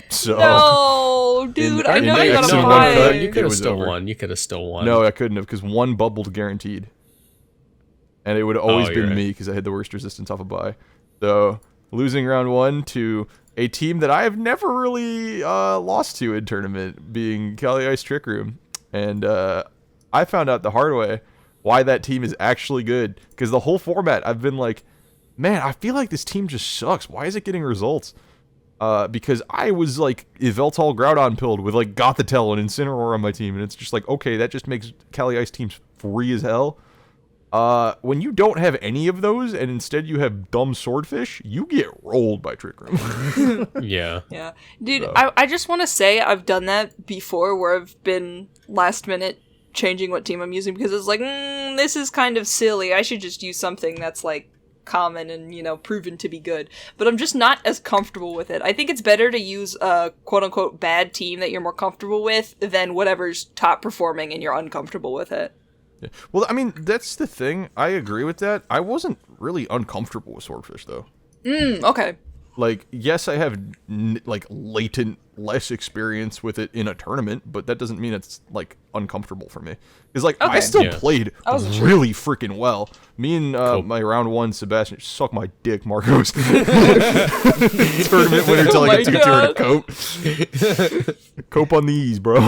So. No, dude, I in know the you got XC1 a cut, buy. You it could have was still over. won. You could have still won. No, I couldn't have because one bubbled guaranteed, and it would have always Oh, been you're me right. because I had the worst resistance off a bye. So losing round one to a team that I have never really lost to in tournament, being Cali Ice Trick Room, and I found out the hard way why that team is actually good because the whole format I've been like, man, I feel like this team just sucks. Why is it getting results? Because I was like Yveltal Groudon pilled with like Gothitelle and Incineroar on my team, and it's just like, okay, that just makes Cali Ice teams free as hell. When you don't have any of those, and instead you have dumb Swordfish, you get rolled by Trick Room. Yeah. Yeah. Dude, No. I just want to say I've done that before where I've been last minute changing what team I'm using because it's like, this is kind of silly. I should just use something that's like common and, proven to be good. But I'm just not as comfortable with it. I think it's better to use a quote-unquote bad team that you're more comfortable with than whatever's top performing and you're uncomfortable with it. Yeah. Well, I mean, that's the thing. I agree with that. I wasn't really uncomfortable with Swordfish, though. Okay. Like, yes, I have, latent less experience with it in a tournament, but that doesn't mean it's, uncomfortable for me. Because, I Okay. still Yeah. played wasn't really freaking well. Me and my round one, Sebastian, suck my dick, Marcos. Tournament winner to, Oh a my 2-2 and a cope. Cope on these, bro.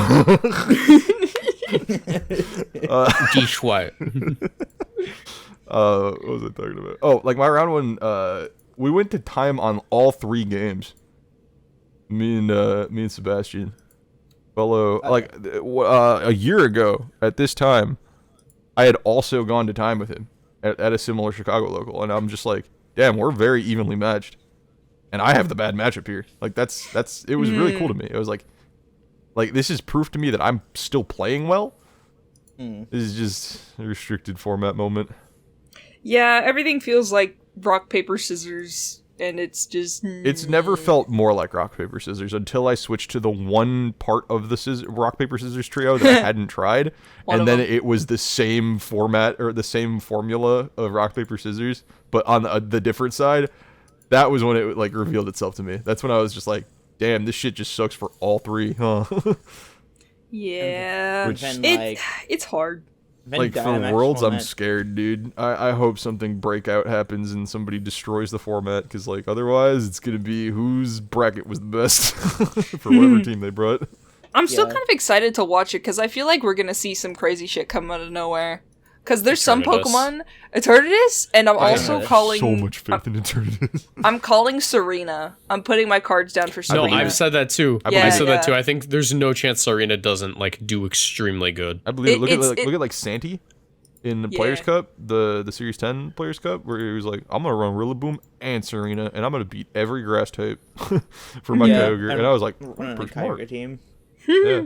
Geesh what? What was I talking about? Oh, my round one, we went to time on all 3 games. Me and Sebastian. Fellow, a year ago at this time, I had also gone to time with him at a similar Chicago local, and I'm just like, damn, we're very evenly matched, and I have the bad matchup here. That's it was really cool to me. It was like this is proof to me that I'm still playing well. This is just a restricted format moment. Yeah, everything feels like rock, paper, scissors, and it's just... It's never felt more like rock paper scissors until I switched to the one part of the rock paper scissors trio that I hadn't tried, One and of then them. it was the same format or the same formula of rock paper scissors, but on the different side. That was when it revealed itself to me. That's when I was just like, "Damn, this shit just sucks for all 3, huh?" Yeah. Which- Then, It's hard. then For Dynamax Worlds, I'm format. scared, dude. I hope something breakout happens and somebody destroys the format, because otherwise it's gonna be whose bracket was the best for whatever team they brought. I'm still Yeah. kind of excited to watch it because I feel like we're gonna see some crazy shit come out of nowhere. Because there's some Eternatus. Pokemon, Eternatus, and I'm also have calling. So much faith in Eternatus. I'm calling Serena. I'm putting my cards down for No, Serena. I've said that too. Yeah, I said yeah. that too. I think there's no chance Serena doesn't like do extremely good. I believe. Look It's- at like Santi in the Yeah. Players Cup, the Series 10 Players Cup, where he was like, I'm gonna run Rillaboom and Serena, and I'm gonna beat every grass type for my Yeah, Kyogre. And I was like, running a pretty smart. Kyogre team. Yeah.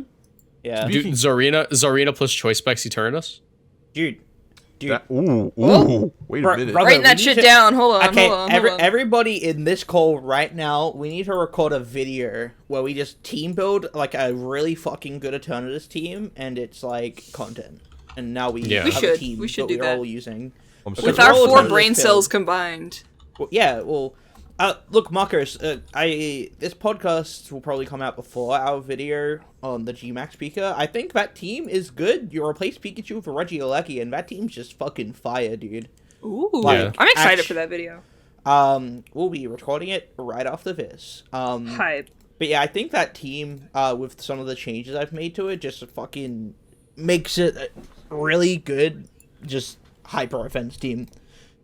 Yeah, Dude, Dude, Zarina plus Choice Specs Eternatus. dude. Wait a minute. Brother, Writing we that need shit to- down. Hold on. Okay, hold on. everybody in this call right now, we need to record a video where we just team build like a really fucking good Eternatus team, and it's like content. And now we Yeah. have We a should. team We should that do we're that. all using. I'm With With sorry. our all 4 Eternatus brain build. cells combined. Well, yeah, well, look, Marcos, this podcast will probably come out before our video on the G-Max Pika. I think that team is good. You replace Pikachu with a Regieleki, and that team's just fucking fire, dude. Ooh. Like, I'm excited act- for that video. We'll be recording it right after this. Hype. But yeah, I think that team, with some of the changes I've made to it, just fucking makes it a really good, just hyper offense team.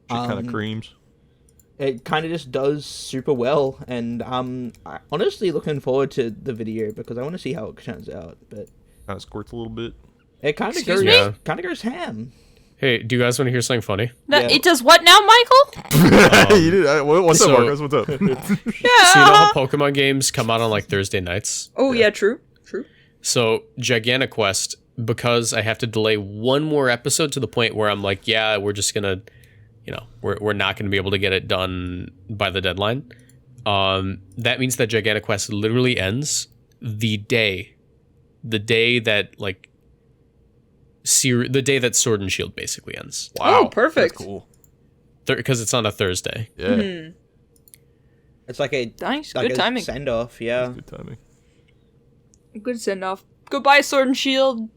Kind of creams. It kind of just does super well, and I'm honestly looking forward to the video because I want to see how it turns out. But Kind of squirts a little bit. it kind of Excuse goes, me? Yeah. kind of goes ham. Hey, do you guys want to hear something funny? No, Yeah. It does what now, Michael? You did, what's so- up, Marcos? What's up? So you know how Pokemon games come out on like Thursday nights? Oh, yeah, true. True. So Gigantic Quest, because I have to delay one more episode to the point where I'm like, yeah, we're just gonna, we're not gonna be able to get it done by the deadline. That means that Gigantic Quest literally ends the day that the day that Sword and Shield basically ends. Wow. Oh, perfect. That's cool. Because it's on a Thursday. Yeah. It's like a Nice. like Good a timing. send off. Yeah, Good timing. Good send off. Goodbye, Sword and Shield.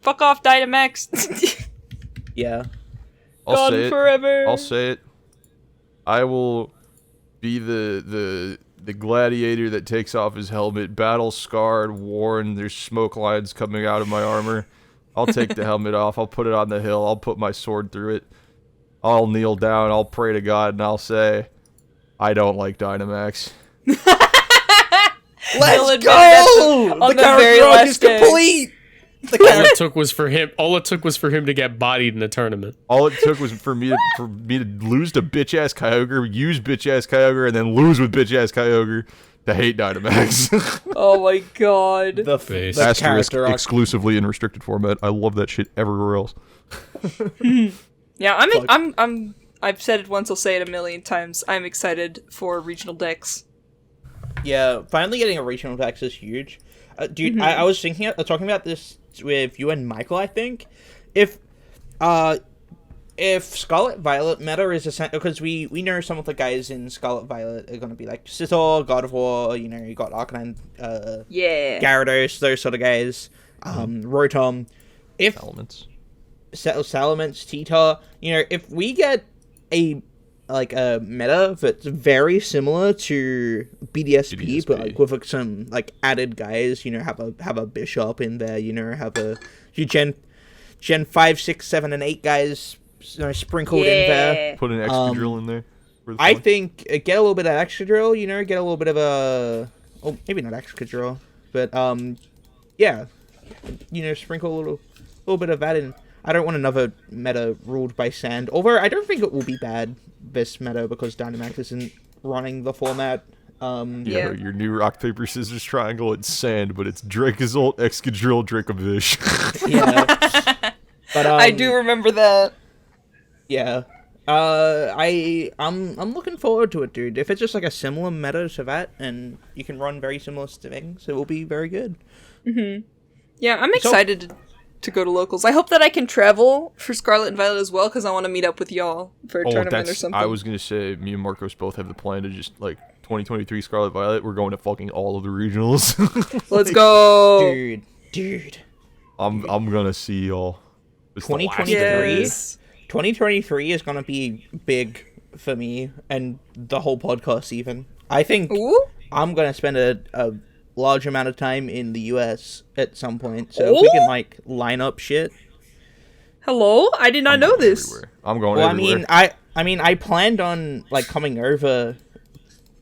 Fuck off, Dynamax. yeah. I'll Gone say it. forever. I'll say it. I will be the gladiator that takes off his helmet, battle scarred, worn. There's smoke lines coming out of my armor. I'll take the helmet off. I'll put it on the hill. I'll put my sword through it. I'll kneel down. I'll pray to God, and I'll say, I don't like Dynamax. He'll Let's admit that go! on the character very arc last is day. complete. The All character it took was for him. All it took was for him to get bodied in a tournament. All it took was for me to lose to bitch ass Kyogre, use bitch ass Kyogre, and then lose with bitch ass Kyogre to hate Dynamax. Oh my god. the Face. the Asterisk character arc. exclusively in restricted format. I love that shit everywhere else. Yeah, I've said it once, I'll say it a million times. I'm excited for regional decks. Yeah, finally getting a regional dex is huge. Dude, I was talking about this with you and Michael, I think. If Scarlet Violet meta is essential, because we know some of the guys in Scarlet Violet are going to be like Scizor, God of War, you got Arcanine, Yeah. Gyarados, those sort of guys, Rotom. If Elements. Salamence, Tita, if we get a meta that's very similar to BDSP, but like with some added guys, have a Bishop in there, have a Gen 5, 6, 7, and 8 guys sprinkled in there. Put an Excadrill in there. for the I fun. think get a little bit of Excadrill, get a little bit of maybe not Excadrill, but yeah, sprinkle a little bit of that in. I don't want another meta ruled by sand, although I don't think it will be bad, this meta, because Dynamax isn't running the format. Yeah. Your new rock, paper, scissors triangle, it's sand, but it's Dracozolt, Excadrill, Dracovish. Yeah. But I do remember that. Yeah. I'm looking forward to it, dude. If it's just like a similar meta to that, and you can run very similar things, it will be very good. Yeah, I'm excited to go to locals. I hope that I can travel for Scarlet and Violet as well, because I want to meet up with y'all for a tournament or something. I was going to say, me and Marcos both have the plan to just, 2023 Scarlet Violet, we're going to fucking all of the regionals. Let's go! Dude. I'm going to see y'all. It's the last 2023? day. Yes. 2023 is gonna be big for me, and the whole podcast even. I think Ooh? I'm gonna spend a large amount of time in the US at some point, so if we can line up shit. Hello? I did not know this. Everywhere. I'm going Well, everywhere. I planned on like coming over,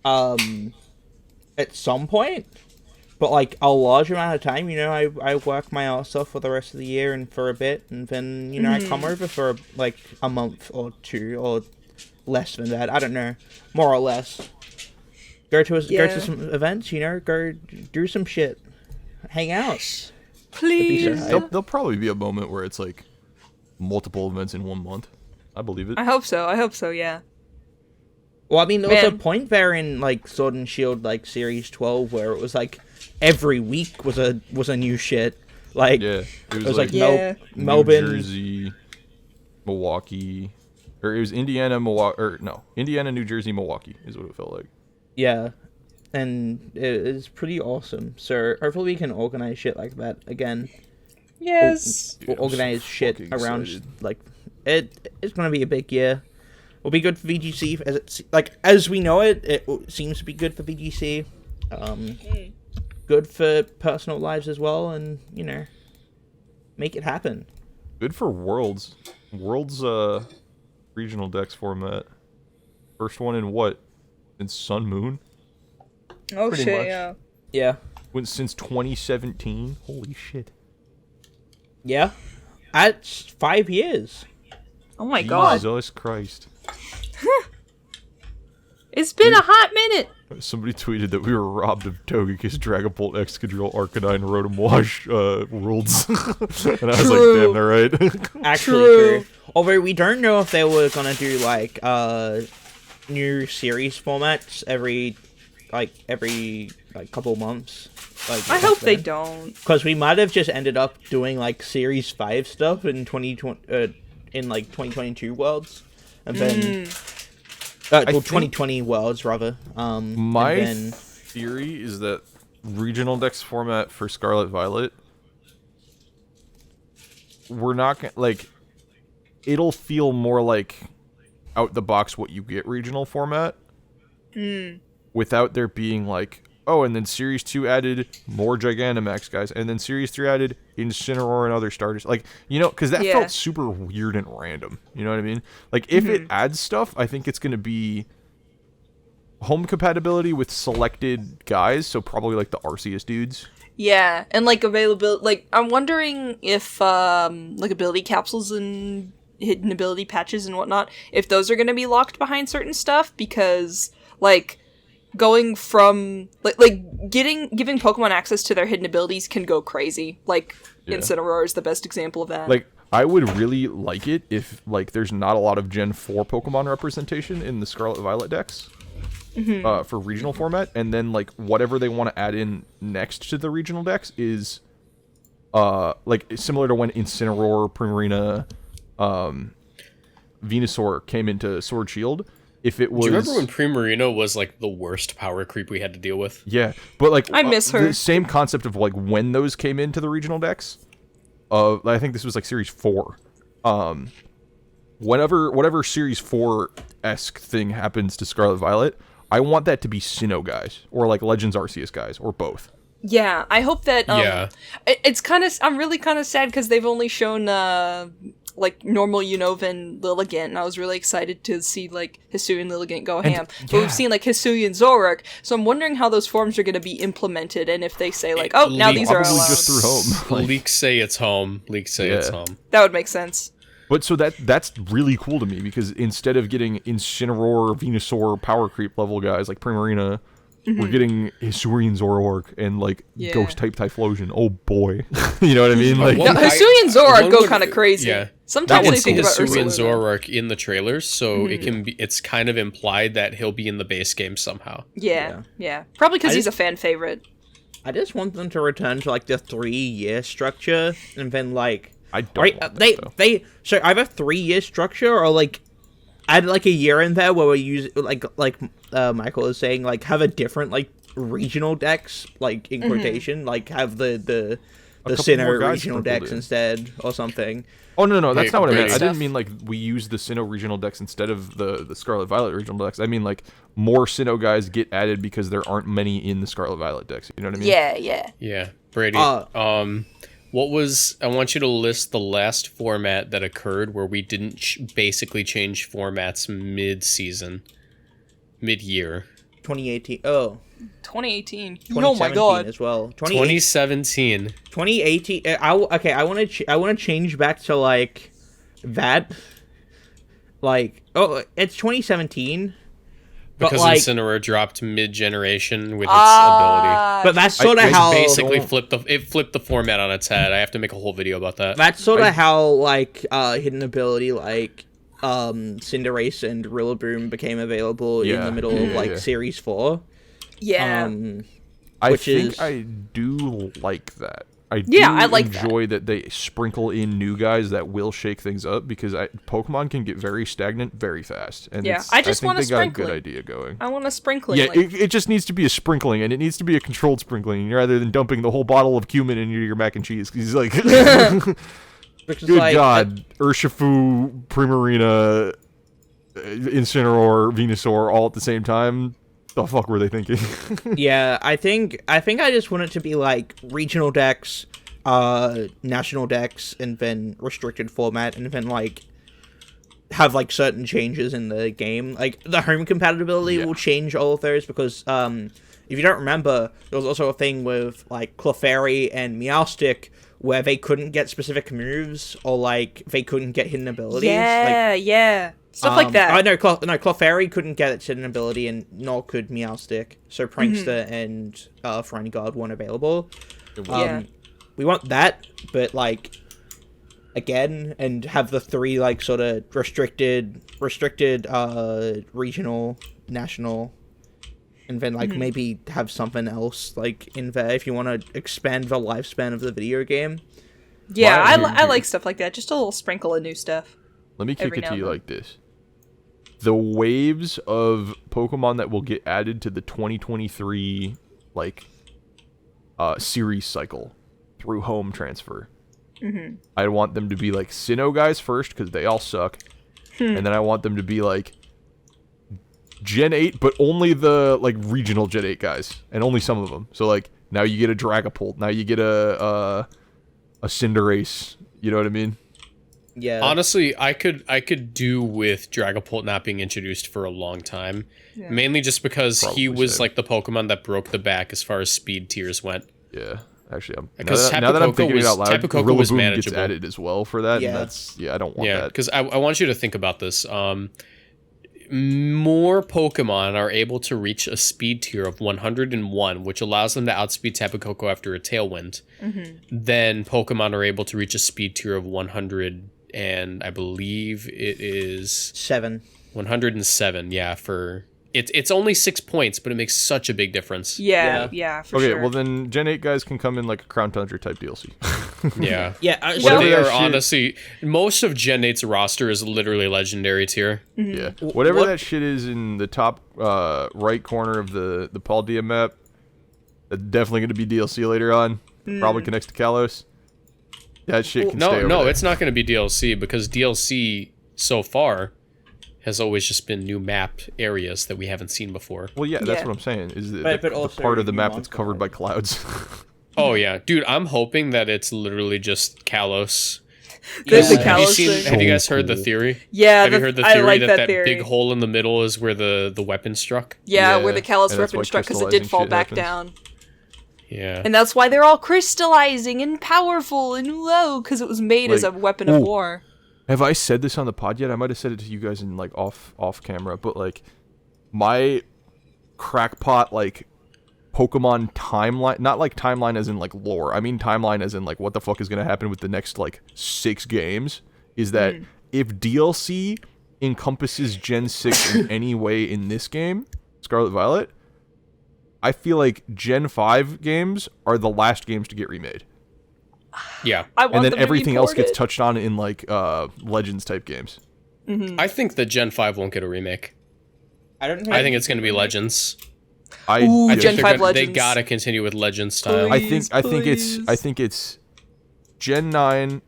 at some point, but like a large amount of time. You know, I work my ass off for the rest of the year and for a bit, and then I come over for like a month or two or less than that. I don't know, more or less. Go to some events. Go do some shit, hang out. Please. There'll probably be a moment where it's like multiple events in 1 month. I believe it. I hope so, yeah. Well, I mean, there was a point there in like Sword and Shield, like Series 12, where it was like every week was a new shit. Like it was like Melbourne, New New Jersey, Milwaukee, or it was Indiana, Indiana, New Jersey, Milwaukee is what it felt like. Yeah, and it is pretty awesome. So hopefully we can organize shit like that again. Yes. We'll organize shit around excited. like it's gonna be a big year. It'll be good for VGC as we know it. It seems to be good for VGC. Good for personal lives as well, and make it happen. Good for Worlds. Worlds regional dex format. First one in what? In Sun Moon? Oh Pretty shit, much. yeah. Yeah. Went since 2017. Holy shit. Yeah. That's 5 years. Oh my god. Jesus Christ. It's been a hot minute. Somebody tweeted that we were robbed of Togekiss, Dragapult, Excadrill, Arcanine, Rotom Wash worlds. And I was like, damn, they're right. Actually true. Although we don't know if they were gonna do like new series formats every couple months. I hope they don't. Because we might have just ended up doing like Series 5 stuff in 2020 in like 2022 worlds, and then 2020 worlds rather. My theory is that regional dex format for Scarlet Violet, we're not gonna like. It'll feel more like out the box what you get regional format, without there being like, oh, and then Series 2 added more Gigantamax guys, and then Series 3 added Incineroar and other starters. Like, because that felt super weird and random. You know what I mean? Like, if it adds stuff, I think it's going to be home compatibility with selected guys, so probably like the Arceus dudes. Yeah, and like availability. Like, I'm wondering if like ability capsules and hidden ability patches and whatnot, if those are going to be locked behind certain stuff, because like going from giving Pokemon access to their hidden abilities can go crazy. Like Incineroar is the best example of that. Like, I would really like it if like there's not a lot of Gen 4 Pokemon representation in the Scarlet Violet decks. For regional format, and then like whatever they want to add in next to the regional decks is like similar to when Incineroar, Primarina, Venusaur came into Sword Shield. If it was, do you remember when Primarina was like the worst power creep we had to deal with? Yeah, but like I miss her. The same concept of like when those came into the regional decks. I think this was like Series 4. Whatever Series 4-esque thing happens to Scarlet Violet, I want that to be Sinnoh guys, or like Legends Arceus guys, or both. Yeah, I hope that. It's kind of. I'm really kind of sad because they've only shown like normal Unova and Lilligant, and I was really excited to see like Hisuian and Lilligant go ham. But we've seen like Hisuian and Zoroark, so I'm wondering how those forms are going to be implemented, and if they say like, oh, now these are allowed. Just through home. Like, Leaks say it's home. Leaks say it's home. That would make sense. But so that's really cool to me, because instead of getting Incineroar, Venusaur, power creep level guys like Primarina, we're getting Hisuian Zoroark and like Ghost type Typhlosion. Oh boy. You know what I mean? Like Hisuian and Zoroark go kind of crazy. Yeah. Sometimes I they can see think about Hisuian Ursula. Zoroark in the trailers, so it's kind of implied that he'll be in the base game somehow. Yeah. Probably because he's a fan favorite. I just want them to return to like the 3-year structure, and then like I don't want they so either 3-year structure or like add like a year in there where we use like Michael is saying, like have a different like regional decks, like in quotation, like have the Sinnoh regional decks instead or something. Oh no, that's not what I meant. I stuff. didn't mean like we use the Sinnoh regional decks instead of the Scarlet Violet regional decks. I mean like more Sinnoh guys get added because there aren't many in the Scarlet Violet decks. You know what I mean? Yeah. Yeah, Brady. I want you to list the last format that occurred where we didn't basically change formats mid-year. 2018. Oh. 2018. 2017 Oh my god. as well. 2017. 2018. I want to change back to like that. Like, oh, it's 2017. Because like, Incineroar dropped mid-generation with its ability. But that's sort of how basically flipped the format on its head. I have to make a whole video about that. That's sort of how like hidden ability like Cinderace and Rillaboom became available in the middle of like Series 4. Yeah. I think I do like that. I like enjoy that they sprinkle in new guys that will shake things up, because Pokemon can get very stagnant very fast. And I just want a a sprinkling. got a good idea going. I want a sprinkling. Yeah, it just needs to be a sprinkling, and it needs to be a controlled sprinkling rather than dumping the whole bottle of cumin in your mac and cheese. Because like, good God, Urshifu, Primarina, Incineroar, Venusaur, all at the same time. The fuck were they thinking? Yeah, I think I just want it to be like regional decks, national decks, and then restricted format, and then like have like certain changes in the game. Like the home compatibility will change all of those, because if you don't remember, there was also a thing with like Clefairy and Meowstic where they couldn't get specific moves, or like they couldn't get hidden abilities. Yeah. Stuff like that. No, Clefairy couldn't get its hidden ability, and nor could Meowstic. So Prankster and Ferangard weren't available. We want that, but like again, and have the three like sort of restricted, regional, national, and then like maybe have something else like in there if you want to expand the lifespan of the video game. Yeah, I like stuff like that. Just a little sprinkle of new stuff. Let me kick it to you like this. The waves of Pokemon that will get added to the 2023 like series cycle through home transfer. I want them to be like Sinnoh guys first, because they all suck. And then I want them to be like Gen 8, but only the like regional Gen 8 guys, and only some of them. So like now you get a Dragapult, now you get a Cinderace, you know what I mean? Yeah. Honestly, I could do with Dragapult not being introduced for a long time. Yeah. Mainly just because he was like the Pokemon that broke the back as far as speed tiers went. Yeah. Actually, now that I'm thinking it out loud, Rillaboom was manageable. Gets added as well for that. Yeah. And I don't want that. Yeah, because I want you to think about this. More Pokemon are able to reach a speed tier of 101, which allows them to outspeed Tapu Koko after a Tailwind, than Pokemon are able to reach a speed tier of 100, and I believe it is 107. Yeah, for it's only 6 points, but it makes such a big difference. Yeah, for sure. Okay, well then Gen 8 guys can come in like a Crown Tundra type DLC. Yeah. They are honestly, most of Gen 8's roster is literally legendary tier. Yeah. Whatever that shit is in the top right corner of the Paldea map, that's definitely going to be DLC later on. Probably connects to Kalos. That shit can stay over there. It's not going to be DLC, because DLC so far has always just been new map areas that we haven't seen before. Well, yeah, that's what I'm saying. Is the part of the map that's covered by clouds. Oh yeah, dude, I'm hoping that it's literally just Kalos. Have you guys heard the theory? Yeah, have you heard the theory that big hole in the middle is where the weapon struck? Yeah, where the Kalos weapon struck, because it did fall back down. Yeah. And that's why they're all crystallizing and powerful and low, because it was made as a weapon of war. Have I said this on the pod yet? I might have said it to you guys in like off camera, but like my crackpot like Pokemon timeline, not like timeline as in like lore, I mean timeline as in like what the fuck is going to happen with the next like 6 games, is that if DLC encompasses Gen 6 in any way in this game, Scarlet Violet, I feel like Gen 5 games are the last games to get remade. Yeah. And then everything else gets touched on in like Legends type games. I think that Gen 5 won't get a remake. I think it's going to be Legends. I think Gen 5 Legends. They gotta continue with Legends style. I think it's Gen 9,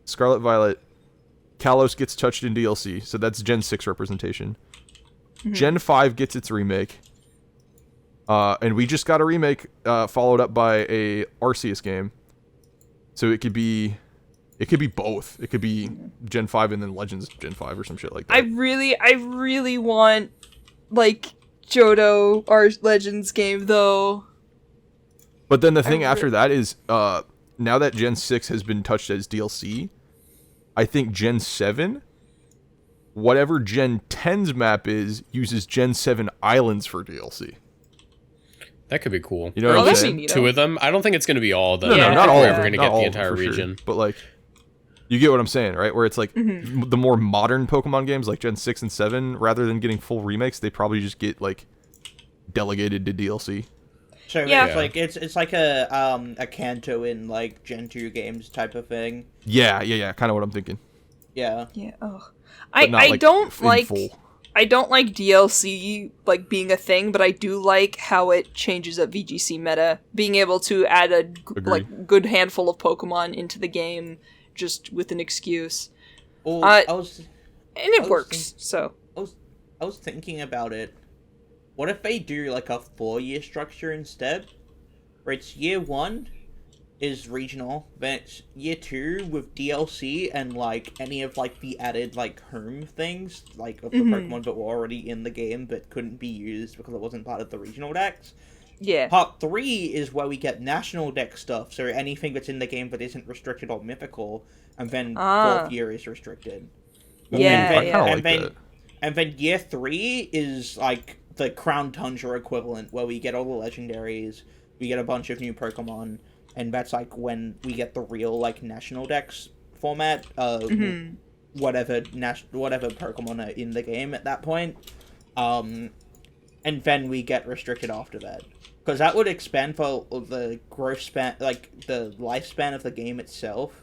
Scarlet Violet, Kalos gets touched in DLC, so that's Gen 6 representation. Gen 5 gets its remake. And we just got a remake followed up by a Arceus game. So it could be both. It could be Gen 5 and then Legends Gen 5 or some shit like that. I really want, like, Johto or Legends game, though. But then the thing after that is, now that Gen 6 has been touched as DLC, I think Gen 7, whatever Gen 10's map is, uses Gen 7 islands for DLC. That could be cool. You know what I'm saying? Neato. 2 of them. I don't think it's going to be all of them. No, Yeah. not all. We're of ever them, going to not get all the of them, entire for sure. region. But like, you get what I'm saying, right? Where it's like the more modern Pokemon games, like Gen 6 and 7, rather than getting full remakes, they probably just get like delegated to DLC. So Yeah. it's like a Kanto in like Gen 2 games type of thing. Yeah, kind of what I'm thinking. Yeah. Yeah. Ugh. But not, I don't in like. full. I don't like DLC like being a thing, but I do like how it changes up VGC meta. Being able to add a Agreed. good handful of Pokemon into the game just with an excuse, Well, and I was works. So I was thinking about it. What if they do like a 4-year structure instead? Where it's year 1 is regional, then it's year 2 with DLC and like any of like the added like home things like of the Pokemon that were already in the game but couldn't be used because it wasn't part of the regional decks. yeah, Part 3 is where we get national deck stuff, so anything that's in the game that isn't restricted or mythical, and then 4th year is restricted. Yeah, and then, yeah. I and like then, that. and then year 3 is like the Crown Tundra equivalent, where we get all the legendaries, we get a bunch of new Pokemon, and that's like when we get the real like national decks format. Whatever Pokemon are in the game at that point, and then we get restricted after that. Because that would expand for the growth span, like the lifespan of the game itself.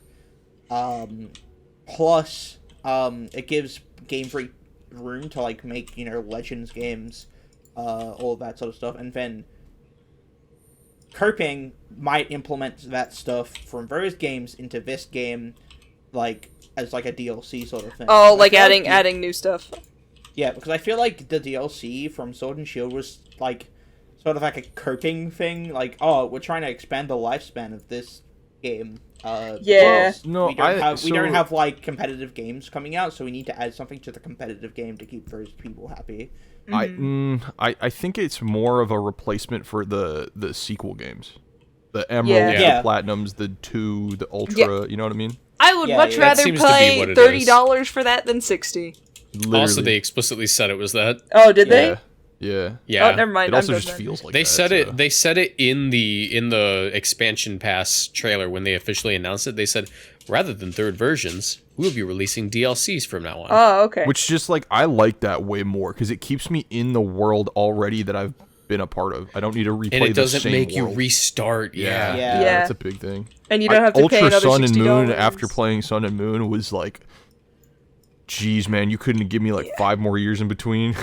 Plus, it gives Game Freak room to like make, you know, Legends games, all that sort of stuff, and then Coping might implement that stuff from those games into this game, like as like a DLC sort of thing. oh, I like feel adding new stuff. Yeah, because I feel like the DLC from Sword and Shield was like sort of like a coping thing. Like, oh, we're trying to expand the lifespan of this game. Yeah. because No, we don't so- have like competitive games coming out, so we need to add something to the competitive game to keep those people happy. I think it's more of a replacement for the sequel games, the Emerald, Yeah. the Platinums, the 2, the Ultra. You know what I mean? I would Yeah, much yeah. That rather seems to be pay what it $30 for that than $60. Literally. Also, they explicitly said it was that. Oh, did yeah, they? yeah. Yeah. Oh, never mind. It also I'm just done. feels like They that, said so. it. They said it in the expansion pass trailer when they officially announced it. They said rather than third versions, we'll be releasing DLCs from now on. Oh, okay. Which just like I like that way more because it keeps me in the world already that I've been a part of. I don't need to replay and it the doesn't same make you world. restart. Yeah. Yeah. That's a big thing. And you don't have to pay Ultra another Sun and Moon $60. after playing Sun and Moon was like, geez, man, you couldn't give me like 5 more years in between.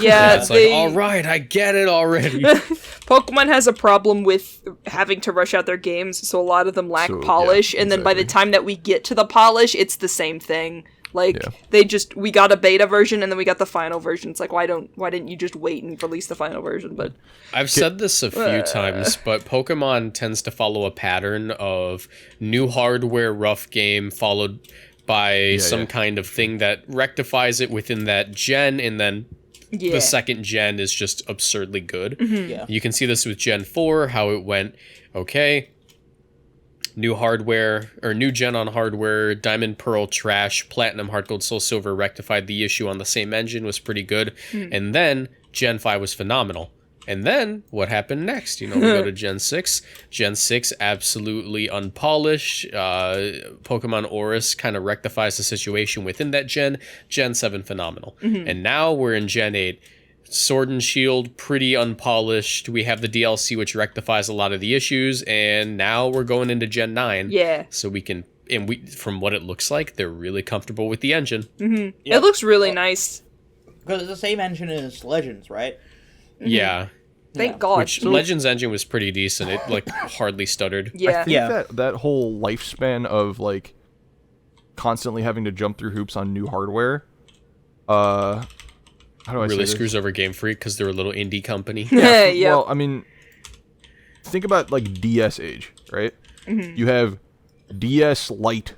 Yeah, It's like, all right, I get it already. Pokemon has a problem with having to rush out their games, so a lot of them lack So, yeah, polish, and then by the exactly. time that we get to the polish, it's the same thing. Like Yeah. we got a beta version and then we got the final version. It's like why didn't you just wait and release the final version? But I've said this a few times, but Pokemon tends to follow a pattern of new hardware, rough game, followed by some kind of thing that rectifies it within that gen, and then yeah, the second gen is just absurdly good. Yeah. You can see this with Gen 4, how it went, okay, new hardware, or new gen on hardware, Diamond, Pearl, trash, Platinum, Heart Gold, Soul Silver rectified the issue on the same engine, was pretty good. And then Gen 5 was phenomenal. And then what happened next? You know, we go to Gen 6. Gen 6 absolutely unpolished. Pokemon Oris kind of rectifies the situation within that gen. Gen 7 phenomenal. And now we're in Gen 8. Sword and Shield pretty unpolished. We have the DLC which rectifies a lot of the issues, and now we're going into Gen 9. yeah. So we can, and we, from what it looks like, they're really comfortable with the engine. It looks really nice. Because it's the same engine as Legends, right? Yeah. Thank Yeah. God. Which Legends engine was pretty decent. It like hardly stuttered. I yeah. think that whole lifespan of like constantly having to jump through hoops on new hardware, how do I say Really this? screws over Game Freak because they're a little indie company. Yeah. Yep. Well, I mean, think about like DS age, right? You have DS Lite.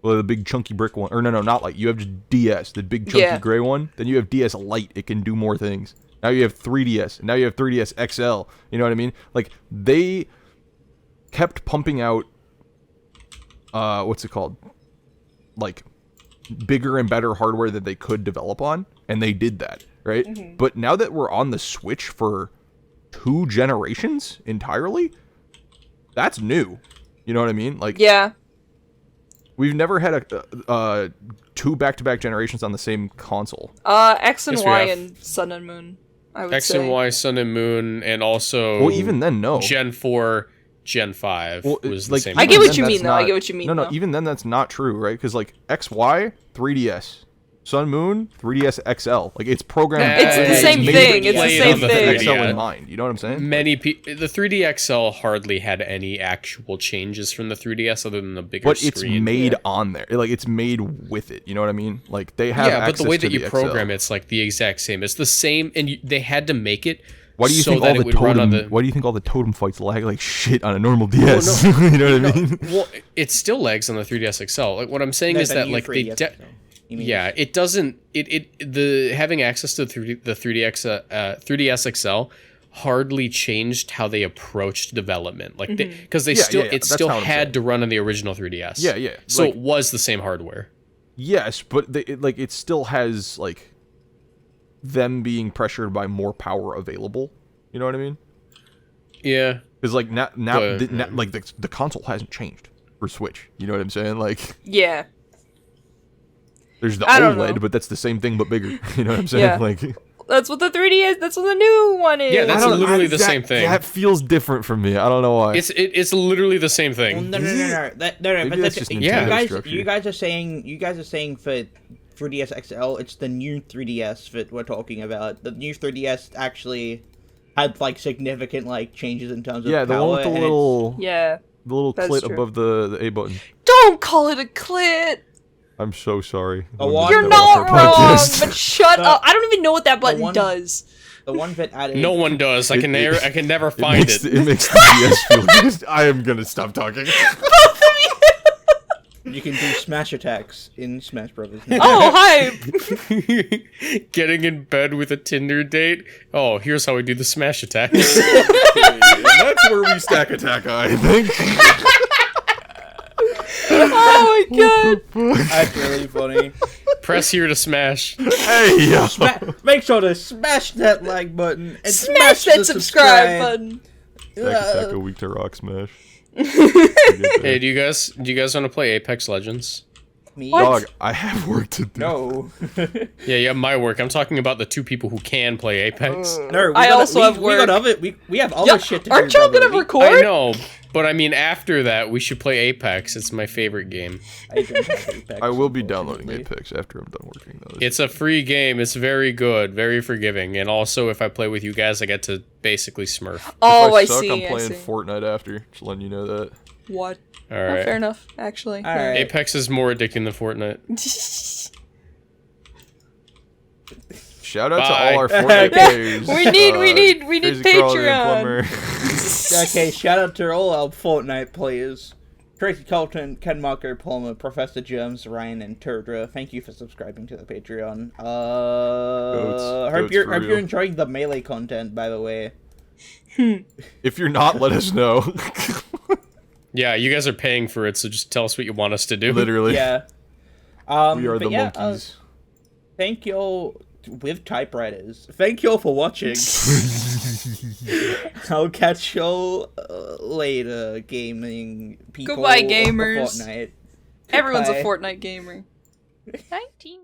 Well, the big chunky brick one. Or no, not Lite. You have just DS, the big chunky gray one. Then you have DS Lite. It can do more things. Now you have 3DS. And now you have 3DS XL. You know what I mean? Like, they kept pumping out, what's it called? Like, bigger and better hardware that they could develop on. And they did that, right? Mm-hmm. But now that we're on the Switch for 2 generations entirely, that's new. You know what I mean? Like, yeah. We've never had a 2 back-to-back generations on the same console. X and Y and Sun and Moon, I would say. X and Y, Sun and Moon, and also... Well, even then, no. Gen 4, Gen 5 was the same. I get what you mean, though. I get what you mean, No, even then that's not true, right? Because, like, XY, 3DS. Sun Moon, 3DS XL. Like, it's programmed... It's the same thing. It's the same thing. XL in mind. You know what I'm saying? The 3D XL hardly had any actual changes from the 3DS other than the bigger screen. But it's made on there. Like, it's made with it. You know what I mean? Like, they have access but the way that you XL. program it's like the exact same. It's the same, and they had to make it Why do you think all the totem? Why do you think all the totem fights lag like shit on a normal DS? No. You know what I mean? Well, it still lags on the 3DS XL. Like, what I'm saying is that like it doesn't. The having access to the 3DS XL hardly changed how they approached development. Like, because it still had to run on the original 3DS. Yeah. So it was the same hardware. Yes, but it still has like them being pressured by more power available. You know what I mean? Yeah. Because like now like the console hasn't changed for Switch. You know what I'm saying? Like yeah. There's the OLED, but that's the same thing but bigger. You know what I'm saying? Yeah. Like that's what the 3D is. That's what the new one is. Yeah, that's literally the same thing. That feels different from me. I don't know why. It's literally the same thing. Well, no. But that's just you guys are saying for 3DS XL, it's the new 3DS that we're talking about. The new 3DS actually had like significant like changes in terms of power. The one with the little the little clit true. above the A button. Don't call it a clit. I'm so sorry. You're not wrong, but shut up. I don't even know what that button does. The one that added... No one does. I can never find it. It makes the DS feel good. I am going to stop talking. You can do smash attacks in Smash Brothers. Oh, hi! Getting in bed with a Tinder date? Oh, here's how we do the smash attacks. That's where we stack attack, I think. Oh my god! That's really funny. Press here to smash. Hey, yo. Make sure to smash that like button and smash that subscribe button. Stack attack a week to rock smash. Hey, do you guys want to play Apex Legends? Me? Dog, I have work to do. No. Yeah, my work. I'm talking about the 2 people who can play Apex. No, I also have work. We have other shit to do. Aren't y'all gonna record? I know, but I mean after that we should play Apex. It's my favorite game. I will be downloading Apex after I'm done working though. It's a free game. It's very good, very forgiving, and also if I play with you guys, I get to basically smurf. Oh, if I suck, see. I'm playing Fortnite after. Just letting you know that. What? All right. Fair enough, actually. All right. Apex is more addicting than Fortnite. Shout out to all our Fortnite players. We need Patreon. Okay, shout out to all our Fortnite players. Tracy Colton, Ken Marco, Palmer, Professor Germs, Ryan, and Turdra. Thank you for subscribing to the Patreon. Hope you're enjoying the melee content, by the way. If you're not, let us know. Yeah, you guys are paying for it, so just tell us what you want us to do. Literally. Yeah. We are the monkeys. Thank y'all with typewriters. Thank y'all for watching. I'll catch y'all later, gaming people. Goodbye, gamers. Fortnite. Everyone's a Goodbye. Fortnite gamer. $19.